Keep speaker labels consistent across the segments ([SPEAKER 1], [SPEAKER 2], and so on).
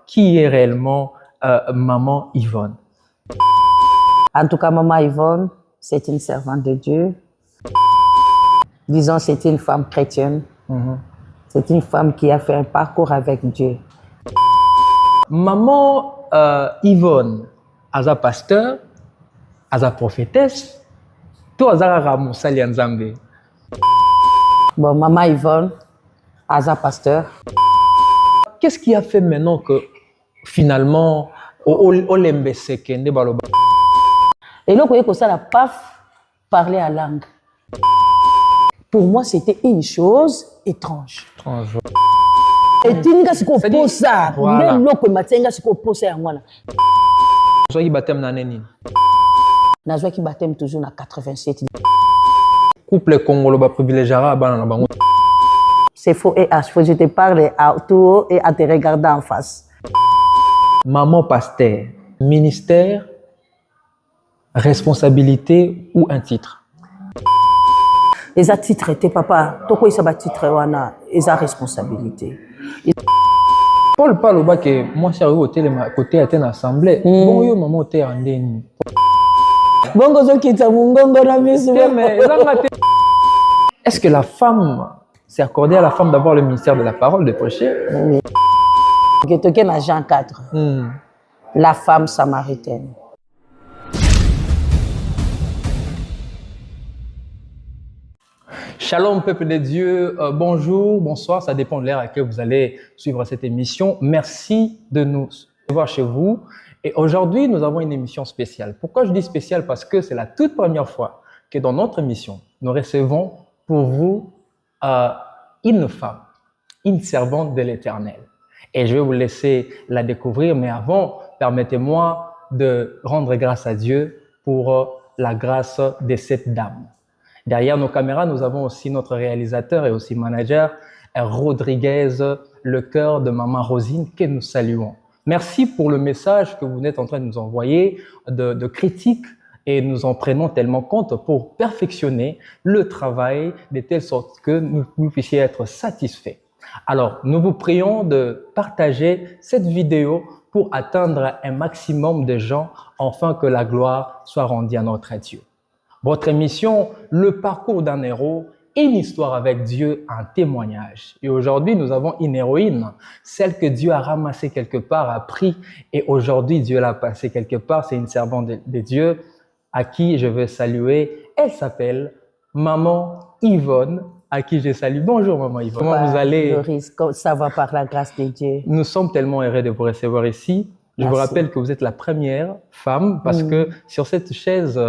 [SPEAKER 1] qui est réellement maman Yvonne.
[SPEAKER 2] En tout cas, maman Yvonne, c'est une servante de Dieu. Disons, c'est une femme chrétienne. C'est une femme qui a fait un parcours avec Dieu.
[SPEAKER 1] Maman Yvonne, aza pasteur, aza prophétesse, toi aza ramosali nzambe.
[SPEAKER 2] Bon, maman Yvonne, aza pasteur.
[SPEAKER 1] Qu'est-ce qui a fait maintenant que finalement, olembe sekende baloba?
[SPEAKER 2] Et là, vous ça la paf, parler à langue. Pour moi, c'était une chose étrange. Et tu n'as pas de ça.
[SPEAKER 1] Voilà.
[SPEAKER 2] Même l'autre matin, tu n'as pas de ça.
[SPEAKER 1] Joie qui baptême naneni.
[SPEAKER 2] Na joie qui baptême toujours na 87.
[SPEAKER 1] Couple congolo ba privilégiera banana bango.
[SPEAKER 2] C'est faux et H. Faut que je te parle à tout haut et à te regarder en face.
[SPEAKER 1] Maman pasteur, ministère, responsabilité ou un titre?
[SPEAKER 2] Les a titres, tes papa, toko isa ba titre wana, ils a responsabilité.
[SPEAKER 1] Paul parle ba que moi c'est arrivé côté à une assemblée. Bon yo maman t'es en deni.
[SPEAKER 2] Bongo zo kita mungongo na misu.
[SPEAKER 1] Est-ce que la femme, c'est accordé à la femme d'avoir le ministère de la parole, de prêcher?
[SPEAKER 2] Oui. Que toke na Jean 4. La femme samaritaine.
[SPEAKER 1] Shalom peuple de Dieu, bonjour, bonsoir, ça dépend de l'heure à laquelle vous allez suivre cette émission. Merci de nous voir chez vous. Et aujourd'hui, nous avons une émission spéciale. Pourquoi je dis spéciale? Parce que c'est la toute première fois que dans notre émission, nous recevons pour vous une femme, une servante de l'Éternel. Et je vais vous laisser la découvrir, mais avant, permettez-moi de rendre grâce à Dieu pour la grâce de cette dame. Derrière nos caméras, nous avons aussi notre réalisateur et aussi manager, Rodriguez, le cœur de Maman Rosine, que nous saluons. Merci pour le message que vous êtes en train de nous envoyer, de critiques, et nous en prenons tellement compte pour perfectionner le travail de telle sorte que nous puissions être satisfaits. Alors, nous vous prions de partager cette vidéo pour atteindre un maximum de gens, afin que la gloire soit rendue à notre Dieu. Votre émission, Le parcours d'un héros, une histoire avec Dieu, un témoignage. Et aujourd'hui, nous avons une héroïne, celle que Dieu a ramassée quelque part, a pris, et aujourd'hui, Dieu l'a passée quelque part. C'est une servante de Dieu à qui je veux saluer. Elle s'appelle Maman Yvonne, à qui je salue. Bonjour Maman Yvonne. Comment vous allez?
[SPEAKER 2] Doris, ça va par la grâce de Dieu.
[SPEAKER 1] Nous sommes tellement heureux de vous recevoir ici. Je vous rappelle que vous êtes la première femme parce que sur cette chaise,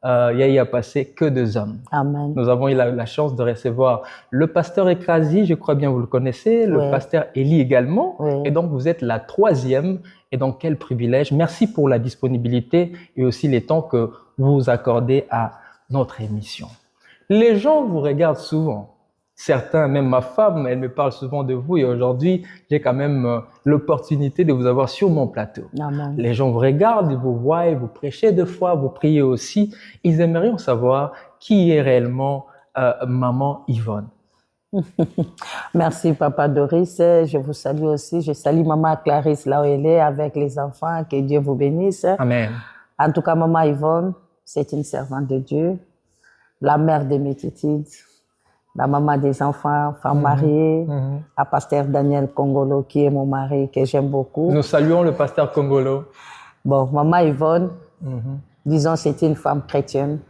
[SPEAKER 1] il n'y a passé que 2 hommes.
[SPEAKER 2] Amen.
[SPEAKER 1] Nous avons eu la chance de recevoir le pasteur Ekrasi, je crois bien vous le connaissez, le pasteur Eli également. Et donc vous êtes la 3e. Et donc quel privilège. Merci pour la disponibilité et aussi les temps que vous accordez à notre émission. Les gens vous regardent souvent. Certains, même ma femme, elle me parle souvent de vous et aujourd'hui, j'ai quand même l'opportunité de vous avoir sur mon plateau.
[SPEAKER 2] Amen.
[SPEAKER 1] Les gens vous regardent, ils vous voient, vous prêchez 2 fois, vous priez aussi. Ils aimeraient savoir qui est réellement Maman Yvonne.
[SPEAKER 2] Merci Papa Doris, je vous salue aussi. Je salue Maman Clarisse là où elle est avec les enfants, que Dieu vous bénisse.
[SPEAKER 1] Amen.
[SPEAKER 2] En tout cas, Maman Yvonne, c'est une servante de Dieu, la mère de mes petites, la maman des enfants, femme mariée, à pasteur Daniel Congolo, qui est mon mari, que j'aime beaucoup.
[SPEAKER 1] Nous saluons le pasteur Congolo.
[SPEAKER 2] Bon, Maman Yvonne, disons, c'est une femme chrétienne.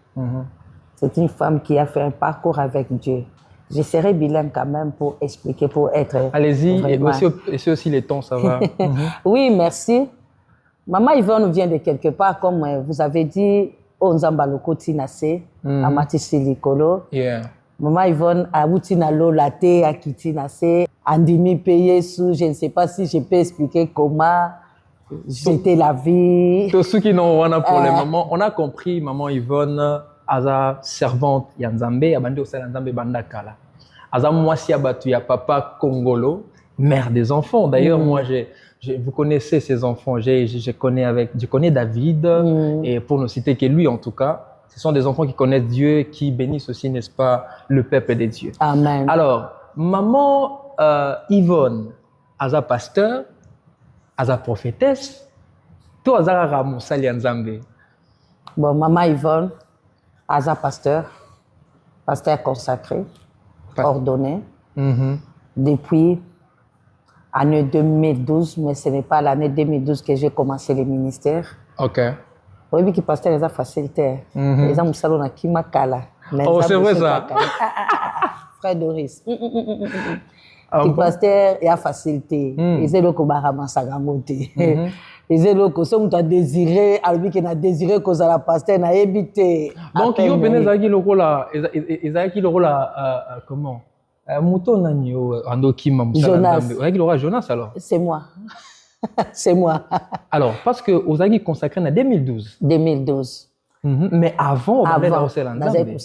[SPEAKER 2] C'est une femme qui a fait un parcours avec Dieu. Je serai bilingue quand même pour expliquer, pour être...
[SPEAKER 1] Allez-y, et c'est aussi les tons, ça va.
[SPEAKER 2] Oui, merci. Maman Yvonne vient de quelque part, comme vous avez dit, au Nzambaloko Tinase, à Matisse Likolo. Maman Yvonne a outina lo laté à Kitinase, Andimi payé sous, je ne sais pas si je peux expliquer comment j'étais la vie.
[SPEAKER 1] Tous ceux qui n'ont rien pour le moment, on a compris Maman Yvonne, Aza servante Yanzambe, Abandi Osala Nzambe Bandakala. Aza Mwasi Abatu ya Papa Congolo, mère des enfants. D'ailleurs, moi, vous connaissez ces enfants, je connais David, et pour ne citer que lui en tout cas. Ce sont des enfants qui connaissent Dieu, qui bénissent aussi, n'est-ce pas, le peuple des dieux.
[SPEAKER 2] Amen.
[SPEAKER 1] Alors, Maman Yvonne, Aza pasteur, aza prophétesse, toi azaka mosali ya Nzambe.
[SPEAKER 2] Bon, maman Yvonne, aza pasteur consacré, ordonné, depuis l'année 2012, mais ce n'est pas l'année 2012 que j'ai commencé le ministère.
[SPEAKER 1] Ok.
[SPEAKER 2] Oui, qui pasteur les a facilité. Les a moussalo na kima kala.
[SPEAKER 1] Oh, c'est vrai ça.
[SPEAKER 2] Frère Doris. Qui pasteur il a facilité. Ils ont le kobarama sagangote. Ils ont le kosom tu as désiré, albi qui n'a désiré que ça la pasteur n'a évité.
[SPEAKER 1] Donc il y a bené zaki le rôle là, zaki le rôle là comment? Mouton nani ando kima
[SPEAKER 2] Jonas.
[SPEAKER 1] Zaki le rôle Jonas alors.
[SPEAKER 2] C'est moi. C'est moi.
[SPEAKER 1] Alors, parce que Ozagi consacré en 2012.
[SPEAKER 2] 2012.
[SPEAKER 1] Mais avant,
[SPEAKER 2] on avait une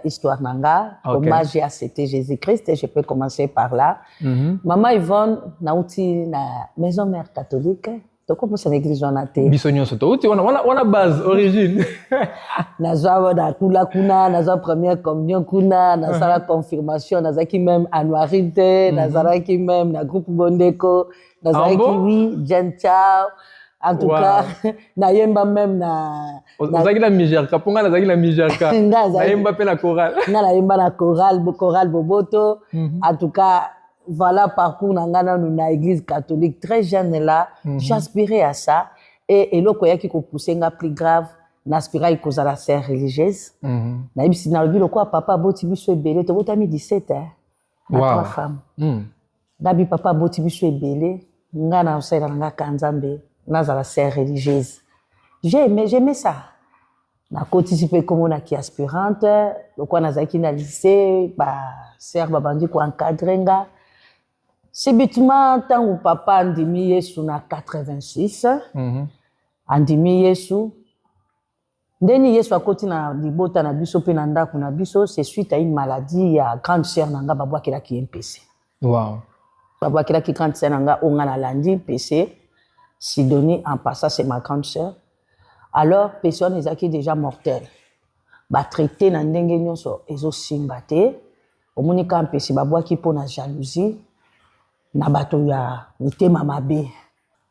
[SPEAKER 2] histoire nanga. Comment j'ai accepté Jésus-Christ et je peux commencer par là. Maman Yvonne, nauti na maison mère catholique. Donc, comment c'est l'église on a été?
[SPEAKER 1] Bisogno soto. On a base, origine.
[SPEAKER 2] Naza na kula kuna, naza première communion kuna, naza la confirmation, naza qui même annuarité, naza qui même na groupe Bondeko. Oui, Jen Chao. En tout cas, naïmba même na.
[SPEAKER 1] Zaki la mijerka, ponga na zaki la mijerka. Naïmba pe la chorale.
[SPEAKER 2] Naïmba la chorale Boboto. En tout cas, voilà parcours nangana na église catholique très jeune là. J'aspirais à ça et le koya qui ko pousser nga plus grave, n'aspirais à cause à la sœur religieuse. Naïbi si na le quoi papa boti biso ebele, to botami 17 ans. Trois femmes. Nabi papa boti biso ebele. Nga na osela nga kanzambe naza la sœur religieuse. J'aimais ça. Na participé comme on a qui aspirante, le quoi na zaki na lycée, ba sœur babandi ko encadrer nga. Subitement tant où papa andimi Yesu na 86. Andimi Yesu. Ndeni Yesu akoti na libota na biso pe na ndako na biso, c'est suite à une maladie ya grande sœur nanga babwa kila ki MPC.
[SPEAKER 1] Wow.
[SPEAKER 2] Papa qui a qui grande sœur nanga on a lundi PC Sidonie en passant c'est ma grande sœur. Alors personne les qui déjà mortel. Ba traité na ndenge nyonso ezo simbate. Omonika PC babwa ki pona jalousie na bato ya mitema mabe.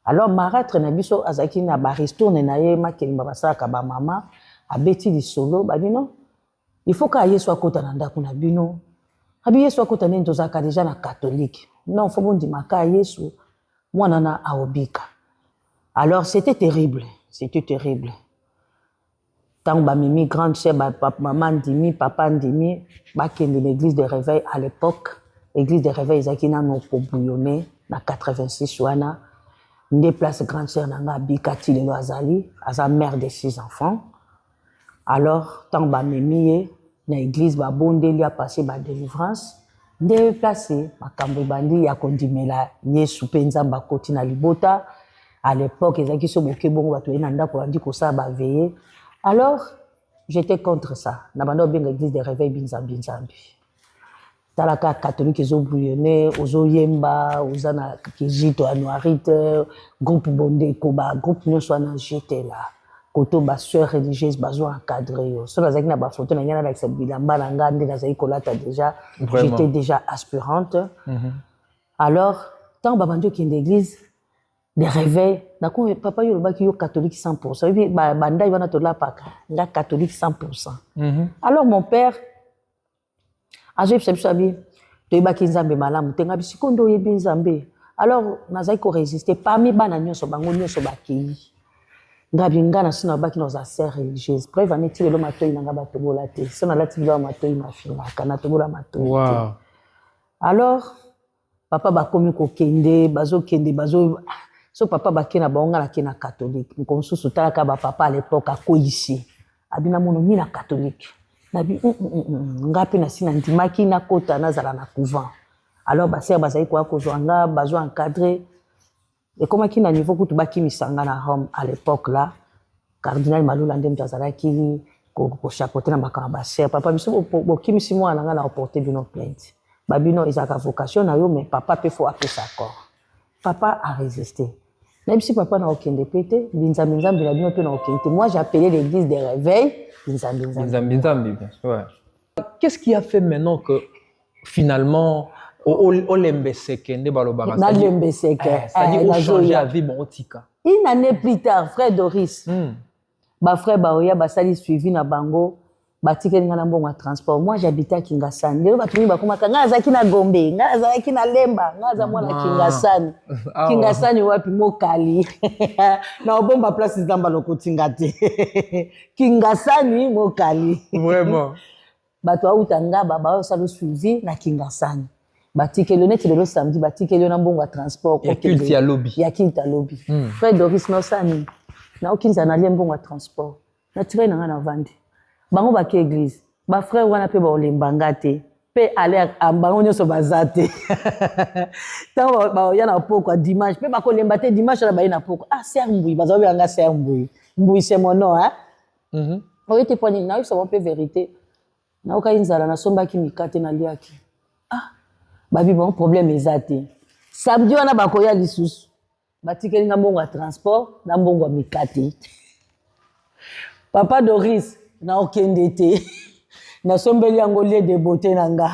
[SPEAKER 2] Alors marâtre na biso azaki na ba retourne na ye makelimba basaka ba mama abeti li solo ba bino. Il faut ka yeso akota na ndako na bino. Abi yeso akota nendo zaka déjà na catholique. Non, faut bon dire maka Yesu, moi nana aobika. Alors c'était terrible, Tant ba mimi grande sœur, maman ndimi, papa ndimi, ba kende l'église de réveil à l'époque, l'église de réveil zakina no pobouillonné na 86 wana. Une place grande sœur nanga bika tilelo azali, aza mère de 6 enfants. Alors tant ba mimi na église ba bondeli a passé ba délivrance. Déplacé, makambo bandi ya kondimela Yesu penza mbakoti na libota. À l'époque, ils avaient soboké bon bato enanda ko andi ko sa ba veiller. Alors, j'étais contre ça. Nabando benga église de réveil binzambi. Talaka catholique ezo bouillonné, ozo yemba, ozana kizito anuarite, groupe Bondeko ba groupe nyonso na j'étais là. Koto ba sœur religieuse bazo encadrer yo. So nazaki na ba photo na ngana avec sa bilamba na ngande na zaki kolata déjà. J'étais déjà aspirante. Alors, tant babando qui l'église de réveil, nako papa yo lobaki yo catholique 100%. Ebi banda ivana to la paka, nga catholique 100%. Alors mon père Ajib Sebsabi, to ibaki nzambe malamu tenga bisikondo yebi nzambe. Alors nazaki ko résister parmi bana nyonso bango nyonso bakei. Ngabi ngana sina baki na za sœur religieuse. Preuve en est le matoi nanga batobola te. Sona lati bila matoi mafina kana tobola matoi.
[SPEAKER 1] Wow.
[SPEAKER 2] Alors papa bakomi ko kende, bazo so papa bakena baonga na kena catholique. Nkonsusu talaka ba papa à l'époque a ko ici. Abina mono ni na catholique. Nabi ngapi na sina ndimaki na kota na zala na couvent. Alors ba sœur bazai ko akozwanga bazo encadrer. Et comme qui na niveau kutu baki misanga na Rome à l'époque là, cardinal Malula ndem tazalaki ko chapeauter na makamba sœur papa biso boki simwa na ngana porter bino plainte. Babino ezaka vocation na yo mais papa peut faut appeler ça corps. Papa a résisté. Même si papa n'a aucun dépêté, binzambi la bino peut na aucun. Moi j'ai appelé l'église des réveils binzambi.
[SPEAKER 1] Ouais. Qu'est-ce qui a fait maintenant que finalement lembeseke nde balobaka.
[SPEAKER 2] Na lembeseke.
[SPEAKER 1] C'est-à-dire changer la vie bon otika.
[SPEAKER 2] Une année plus tard, frère Doris. Ba frère Baoya basali suivi na bango. Batikeli nga na mbongo ya transport. Moi j'habitais à Kingasani. Lelo batuni bakomaka nga azaki na Gombe, nga azaki na Lemba, nga aza mwana Kingasani. Kingasani wapi Mokali. Na obomba place Nzamba Lokoti nga te. Kingasani Mokali.
[SPEAKER 1] Vraiment.
[SPEAKER 2] Bato auta nga ba osalo suivi na Kingasani. Batikeli neti lelo samedi batikeli na mbongo ya transport
[SPEAKER 1] ya culte ya lobby.
[SPEAKER 2] Ya culte ya lobby. Frère Doris no sani. Na okinza na mbongo ya transport. Na tiré na nga na vandi. Bango ba ke église ba frère wana pe ba olembanga te pe aller bango nyoso bazate tant ba ya na poko dimanche pe ba ko lemba te dimanche na ba na poko ser mbui bazo nga ser mbui c'est mon nom hein o était poni na yo so pe vérité na oka inzala na somba ki mikate na liaki ba bi bon problème ezate samedi wana ba ko ya lisusu batikeli nga mbongo ya transport na mbongo ya mikate papa Doris na okende te na sombeli yango lie de beauté na nga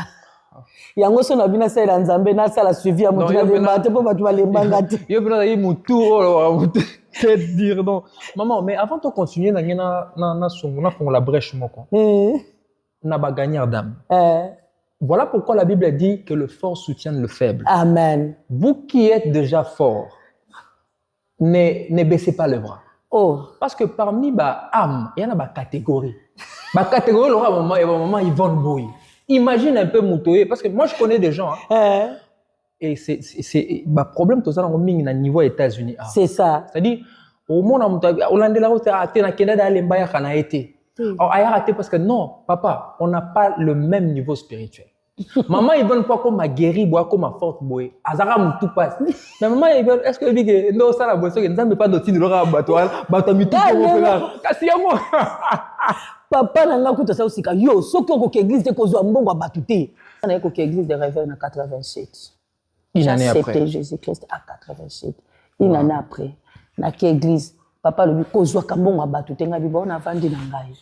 [SPEAKER 2] yango so na bina sala nzambe na sala suivi ya mutu na lemba te po batu balembanga te
[SPEAKER 1] yo bina yi mutu te dire non maman mais avant de continuer na songo na fongo la brèche moko na ba gagnard d'âme voilà pourquoi la Bible dit que le fort soutient le faible.
[SPEAKER 2] Amen.
[SPEAKER 1] Vous qui êtes déjà fort, ne baissez pas les bras. Parce que parmi les âmes, il y en a des catégories. Les catégories, il y a un moment, ils vont bouillir. Imagine un peu Moutoye, parce que moi je connais des gens. Et c'est le problème, tout ça, on est au niveau des États-Unis.
[SPEAKER 2] C'est ça.
[SPEAKER 1] C'est-à-dire, au monde, on a été parce que non, papa, on n'a pas le même niveau spirituel. Maman, ils veulent pas comme ma guéri, boire comme ma forte boy. Azara tout passe. Mais maman, ils veulent, est-ce que ils disent non ça la boisson, ils ne pas d'autres de leur abattoir, batami tout pour faire. Kassiamo.
[SPEAKER 2] Papa nanga kuto sa usika yo, soki ko église de kozwa mbongo abatute. Na ko église de réveil en 87.
[SPEAKER 1] Une année après.
[SPEAKER 2] C'était Jésus-Christ à 87. Une année après, na ke église, papa le kozwa kambongo abatute ngabi bona vandi na ngai.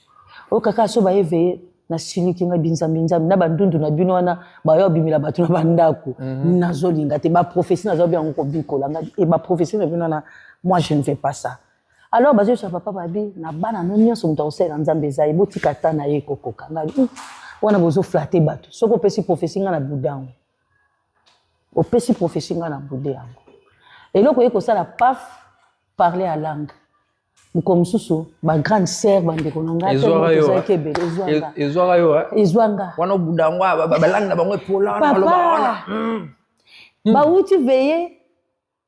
[SPEAKER 2] O kaka so ba éveiller na siliki nga binzambinza na bandundu na bino wana ba yo bimila batu na bandako nazolinga te ba prophétie nazo bien ko bikola nga et ba prophétie na bino na moi je ne fais pas ça alors ba je papa babi na bana no nyonso muta osela nzambe za ebotika ta na ye kokoka nga wana bozo flatter batu soko pesi prophétie nga na budango o pesi prophétie nga na budango et loko yeko sala paf parler à langue comme susu ma grande sœur bande konanga ezwanga
[SPEAKER 1] wana budangwa balanga bangwe pola
[SPEAKER 2] wana ba uti veye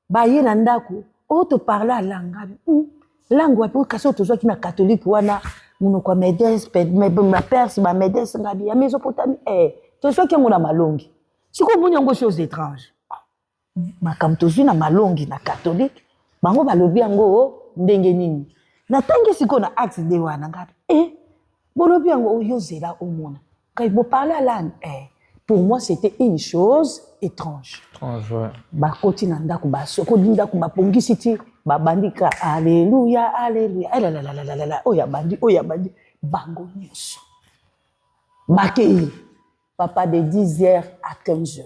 [SPEAKER 2] ba ye na ndako o to parler à langue langue wapi kaso to zwa ki na catholique wana muno kwa médès ma perse ba médès ngabi ya Mésopotamie to zwa ki ngona malongi siko munya ngo chose étrange makam to zwi na malongi na catholique bango balobi yango ndenge nini natangi siko na axe de wana ngapi bolobi yango oyozela omona kai bo parler à langue pour moi c'était une chose étrange ba koti na ndako ba soko ndako ba pongisi ti ba bandika alléluia alléluia la oya bandi bango nyonso bakei papa de 10h à 15h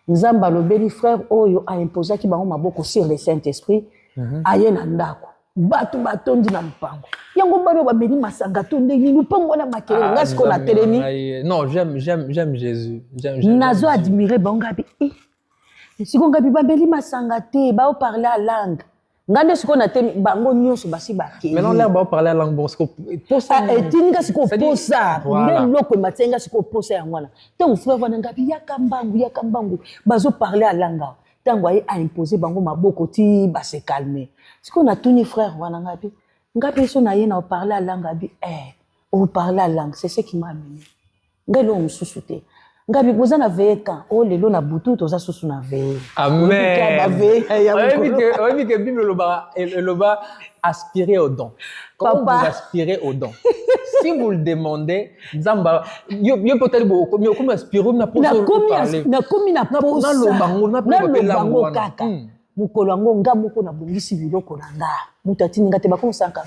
[SPEAKER 2] nzamba lobeli frère oyo a imposé ki bango maboko sur le Saint-Esprit aye na ndako batu batondi na mpango yango baro ba meli masanga tonde ni lupango na makele ngasi ko na telemi
[SPEAKER 1] non j'aime Jésus
[SPEAKER 2] nazo admirer bangabi siko ngabi ba meli masanga te ba parler à langue ngande siko na te bango nyonso basi bakeli
[SPEAKER 1] maintenant là ba parler à langue bon siko
[SPEAKER 2] posa etinga siko posa nde loko matenga siko posa yango na te frère wana ngabi yakambangu bazo parler à langue tango aye a imposé bango maboko ti ba se calmer siko na tuni frère wana ngapi so na ye na parler à langue abi on parler à langue c'est ce qui m'a amené ngelo mususu te ngabi boza na veka o lelo na butu toza susu na ve
[SPEAKER 1] amen oui que Bible le bas aspirer au don comment vous aspirez au don si vous le demandez nzamba yo peut-être comme aspirer na parler
[SPEAKER 2] na komi na posa na bango kaka mukolo ngo ngamoko na bongisi biloko na nga mutatini ngate bakosanka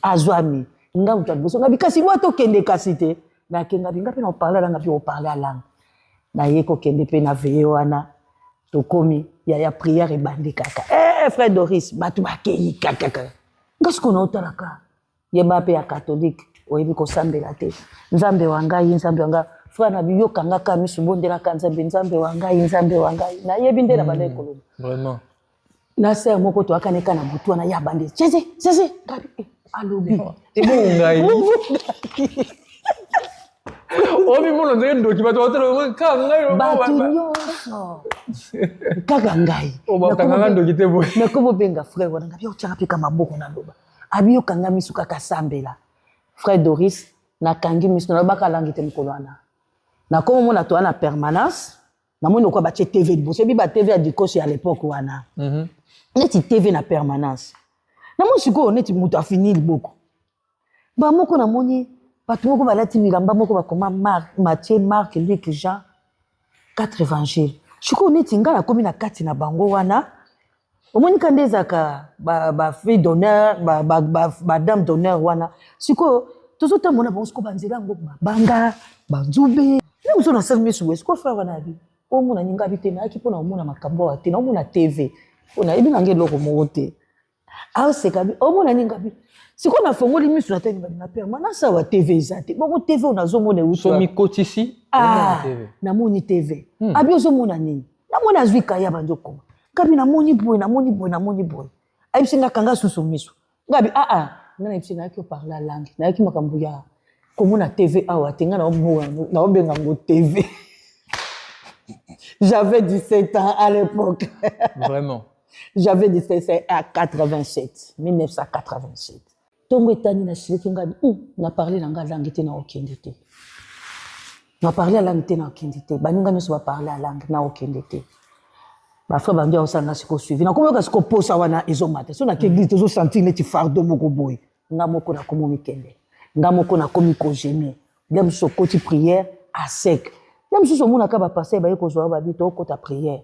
[SPEAKER 2] azwami ngamu taboso ngabi kasi wato kende kasi te na kenga binga pe na parler langue puis on parler à langue na ye kokende pe na veye wana tokomi ya prière ebandi kaka frère Doris bato bakei kaka ngasi kona otalaka yeba pe ya catholique oyebi kosambela te nzambe wa ngai frère na biyoka ngaka misu bondelaka nzambe wa ngai na yebi nde na banda koloba
[SPEAKER 1] vraiment
[SPEAKER 2] na sœur moko to akaneka na butu na ya bande sese ngabi alobi
[SPEAKER 1] ngai obi mono nzendo kibato otelo kanga
[SPEAKER 2] bato nyonso kaka ngai
[SPEAKER 1] kanga ndo kitebo
[SPEAKER 2] na kobo benga frère wana ngabi otanga pe kama maboko na loba abiyo kanga misu kaka sambela frère Doris na kangi misu na baka langi te mokolo wana na komo mona to ana permanence na moni ko ba TV boso bi ba TV a dikosi à l'époque wana neti TV na permanence na mo siko neti mutu afini liboko ba moko na moni bato moko balati bilamba moko bakoma Matthieu, Marc, Luc, Jean 4 évangiles siko neti ngala komi na kati na bango wana omoni kande ezaka ba fille d'honneur ba dame d'honneur wana siko tozota mona bango siko banzela ngo banga banzube na muso na serve misu siko frère wana abi omona ninga bitena akipona omona makambo wa te na omona TV ona ibi nange loko mote a sekabi omona ninga bi siko na fongoli misu na tani na permanence wa TV ezate boko TV onazomona uso
[SPEAKER 1] so mi kotisi
[SPEAKER 2] TV na moni TV abi ozomona nini na mona zwika ya banjoko kabi na moni boy abi singa kanga susu misu ngabi ngana ipsina yaki parler langue na yaki makambo ya komona TV awa tenga na obenga ngo TV. J'avais 17 ans à l'époque.
[SPEAKER 1] Vraiment.
[SPEAKER 2] J'avais 17 ans à 1987. Tongo etani na shiriki ngabi na parler na langue te na okende te. Na parler langue te na okende te. Baninga miso ba parler langue na okende te. Ba frère bandia osanga siko suivi. Na komoka siko posa wana ezomata. So na keglise tozo sentir neti fardeau moko boy. Nga moko na komo mikende. Nga moko na komi ko gêner. Dem so koti prière à sec. Même si on a pas passé, bah il faut jouer babi to côté prière.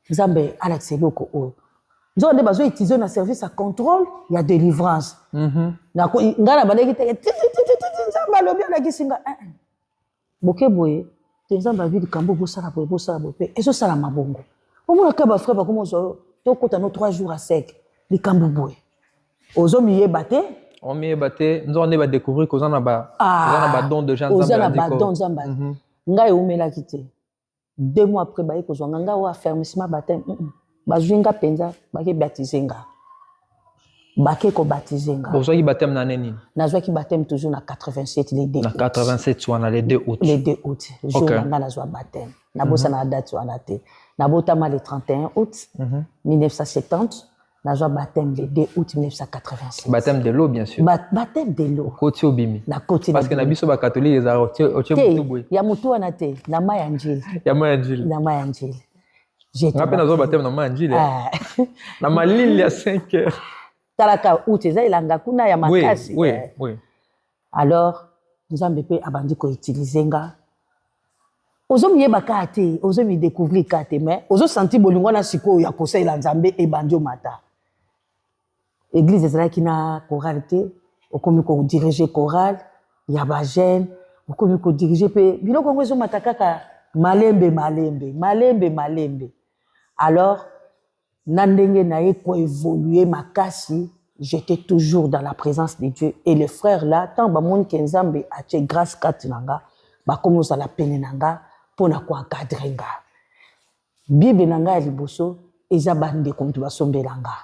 [SPEAKER 2] Nzambe Alex Eloko o. Nous on a besoin d'utiliser un service à contrôle, il y a délivrance. Na ko ngala baleki te nzamba lobi na kisinga. Boke boye, te nzamba vi kambo bosala bope. Et so sala mabongo. On a kaba frère ba comment zo to côté no 3 jours à sec. Li kambo boye. Ozo miye baté.
[SPEAKER 1] On miye baté, nous on va découvrir qu'on a ba don de gens
[SPEAKER 2] nzamba. On a ba don nzamba. Ngai umela kite 2 mois après ba eko zonga nga wa fermissement baptême bazwinga penza bake baptisenga bake ko baptisenga
[SPEAKER 1] bozo ki baptême na neni
[SPEAKER 2] nazwa ki baptême toujours na 87 les 2
[SPEAKER 1] na 87 soit na les 2 août
[SPEAKER 2] jour nga nazwa baptême na bosa na date wana te na botama le 31 août 1970 nazwa baptême le 2 août 1987.
[SPEAKER 1] Baptême de l'eau bien sûr.
[SPEAKER 2] Baptême de l'eau.
[SPEAKER 1] Koti obimi.
[SPEAKER 2] Na koti.
[SPEAKER 1] Parce que na biso ba catholique ezara otie mutubu.
[SPEAKER 2] Ya mutu wana te na maya njili.
[SPEAKER 1] Ya maya njili.
[SPEAKER 2] Na maya njili.
[SPEAKER 1] Ngapi nazwa baptême na maya njili. Na malili ya 5 heures.
[SPEAKER 2] Talaka uti za ilanga kuna ya makasi.
[SPEAKER 1] Oui.
[SPEAKER 2] Alors nzambe pe abandi ko utiliser nga. Ozo miyeba kate, ozo mi découvrir kate mais ozo sentir bolingo na siko ya conseil la nzambe e bandio mata. Église ezalaki na choralité, okomi ko diriger chorale, ya ba jeune, okomi ko diriger pe biloko ngwezo matakaka malembe. Alors na ndenge na ye ko évoluer makasi, j'étais toujours dans la présence de Dieu et les frères là tant ba mon kenzambe a che grâce katinanga, ba komosa la pene nanga pona ko encadrer nga. Bible nanga ya liboso eza bande kontu basombelanga.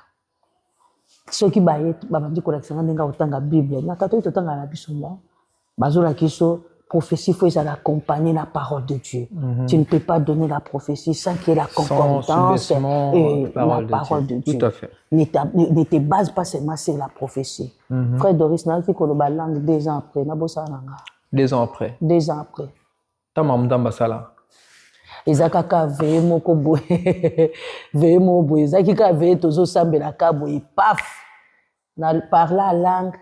[SPEAKER 2] Soki baye babandi ko lakisanga ndenga otanga Bible na kato totanga na biso là bazola kiso prophétie faut ça accompagner la parole de Dieu. Tu ne peux pas donner la prophétie sans qu'il y ait la concordance et la parole de Dieu.
[SPEAKER 1] Tout à fait.
[SPEAKER 2] Ne te base pas seulement sur la prophétie. Frère Doris na ki ko lo langue 2 ans après na bosa nanga.
[SPEAKER 1] 2 ans après.
[SPEAKER 2] 2 ans après.
[SPEAKER 1] Tama mdamba sala.
[SPEAKER 2] Ezaka ka veye moko boye. Veye mo boye ezaki ka veye tozo sambela ka boye paf. Na parler la langue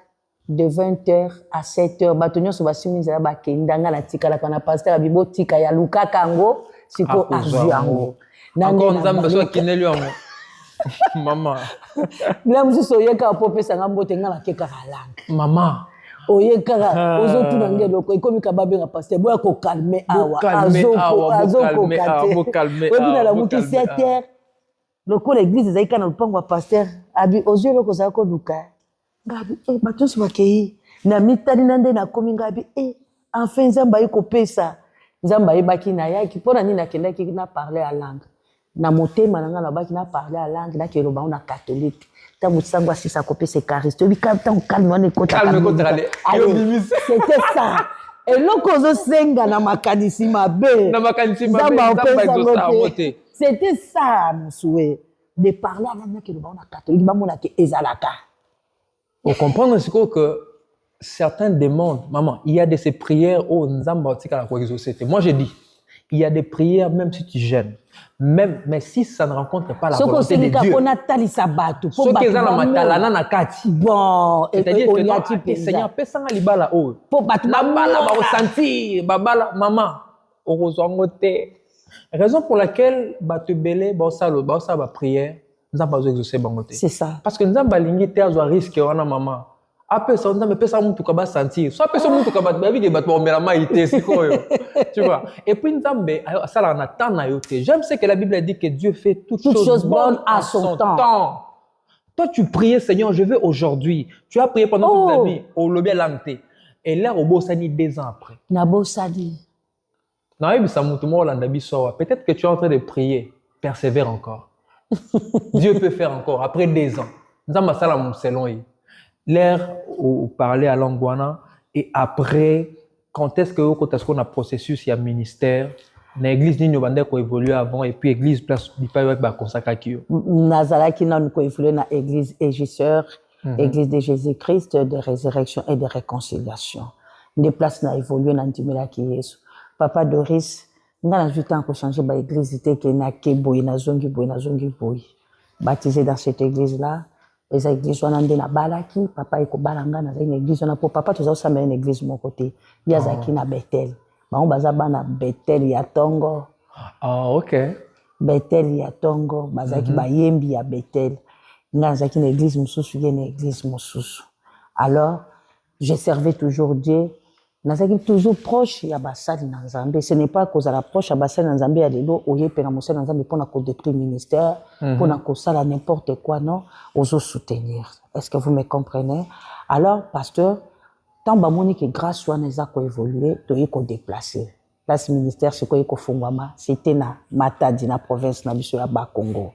[SPEAKER 2] de 20h à 7h batonyo so basimisa ba kendanga na tikala kana pasteur bibo tika ya luka kango siko azuango.
[SPEAKER 1] Encore nzamba so kineli yango. Maman.
[SPEAKER 2] Bila mzuso yeka popesa ngambo tenga la keka la langue.
[SPEAKER 1] Maman.
[SPEAKER 2] Oye kara ozo tunange loko ikomi kababe nga pasteur boya ko calmer awa azoko kate odina la muki 7h loko l'église ezalika na lupango wa pasteur abi ozo loko za ko luka ngabi batosi bakei na mitali nande na komi ngabi enfin nzamba yiko pesa nzamba yebaki na yaki pona nini nakendaki na parler à langue na motema nanga na baki na parler à langue na keloba na catholique tango sango asisa kopesa Eucharistie obi tango calme wana ekota c'était ça eloko ozosenga na makanisi mabe c'était ça mon souhait de parler à langue na keloba na catholique bamona ke ezalaka.
[SPEAKER 1] On comprend aussi que certains demandent, maman, il y a de ces prières où nzamba tika la quoi exaucer. Moi je dis, il y a des prières même si tu jeûnes. Même, mais si ça ne rencontre pas la volonté de Dieu.
[SPEAKER 2] Ce
[SPEAKER 1] qui est dans la matalana na kati.
[SPEAKER 2] Bon,
[SPEAKER 1] c'est-à-dire que Seigneur, pesa nga libala o.
[SPEAKER 2] Po batu
[SPEAKER 1] bala ba ressentir, babala maman, orozangote. Raison pour laquelle batu belé ba ba prière, nzamba zo exaucer bangote.
[SPEAKER 2] C'est ça.
[SPEAKER 1] Parce que nzamba lingi te azo risque wana maman. Après ça, on peut ça mutu kaba sentir. Soit personne mutu kaba babi de battre on la maïté c'est quoi tu vois. Et puis nzambe ça là on attend na yote. J'aime ce que la Bible dit que Dieu fait toutes choses bonnes à son temps. Toi tu priais Seigneur, je veux aujourd'hui. Tu as prié pendant toute ta vie au lobby lanté. Et là au bosani 2 ans après.
[SPEAKER 2] Na bosani.
[SPEAKER 1] Na yebi sa mutu mo landa biso. Peut-être que tu es en train de prier, persévère encore. Dieu peut faire encore après 2 ans. Nzamba sala mon selon yi. L'air où parler à l'anguana et après quand est-ce qu'on a processus il y a ministère l'église ni nyobande ko évoluer avant et puis église place bipa ba consacrer ki yo
[SPEAKER 2] nazalaki na ko évoluer na église égisseur église de Jésus-Christ de résurrection et de réconciliation des places na évoluer na ndimela ki Yesu papa Doris nga na juta ko changer ba église té ke na keboy na zongi boy baptisé dans cette église là. Les églises wana nde na balaki papa eko balanga na une église wana po papa toza osamba une église mon côté yazaki na Bethel bango baza bana Bethel ya Tongo
[SPEAKER 1] OK
[SPEAKER 2] Bethel ya Tongo bazaki bayembi ya Bethel nga zaki na église mususu ye na église mususu alors je servais toujours Dieu nazaki toujours proche ya basali na Nzambe ce n'est pas cause à la proche ya basali na Nzambe ya lelo oyepe na mosala na Nzambe pona ko détruire ministère pona ko sala n'importe quoi non ozo soutenir est-ce que vous me comprenez alors pasteur tant ba moni que grâce wana eza ko évoluer to yeko déplacer place ministère c'est ko yeko fungwama c'était na Matadi na province na biso ya Bakongo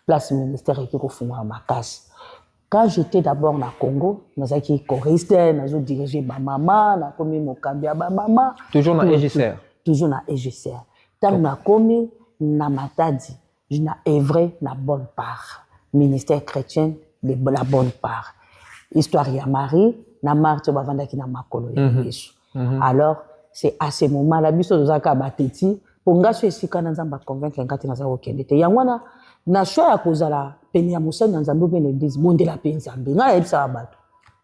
[SPEAKER 2] place ministère yeko fungwama makasi. Quand j'étais d'abord na Congo, nazaki choriste, nazo diriger ba mama, na komi mokambi ba mama.
[SPEAKER 1] Toujours na égisseur.
[SPEAKER 2] Toujours na égisseur. Tant na komi na Matadi, je na œuvré na bonne part. Ministère chrétien de la bonne part. Histoire ya Marie, na Marthe bavandaki na makolo ya Yesu. Alors, c'est à ce moment là biso dozaka bateti, pour ngaso esika na Nzamba convaincre ngati na za okende te. Yangwana na choix ya kozala pene ya mosali na Nzambe ben église bondela pe Nzambe nga yebisa bato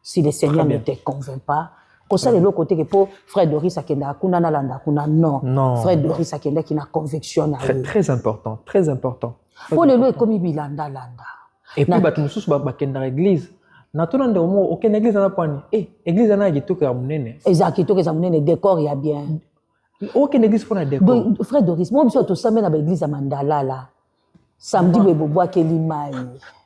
[SPEAKER 2] si le Seigneur ne te convainc pas kosala le côté que pour frère Doris akenda kuna na landa kuna non frère Doris akenda qui na conviction na
[SPEAKER 1] très important
[SPEAKER 2] pour le lieu comme bilanda landa
[SPEAKER 1] et puis bato mususu bakenda église na tona nde omo okenda église na pani église na kitoko ya munene
[SPEAKER 2] kitoko ya munene décor ya bien
[SPEAKER 1] okenda église pour na décor
[SPEAKER 2] frère Doris moi biso to samena ba église ya mandala là samedi we bobo akeli mai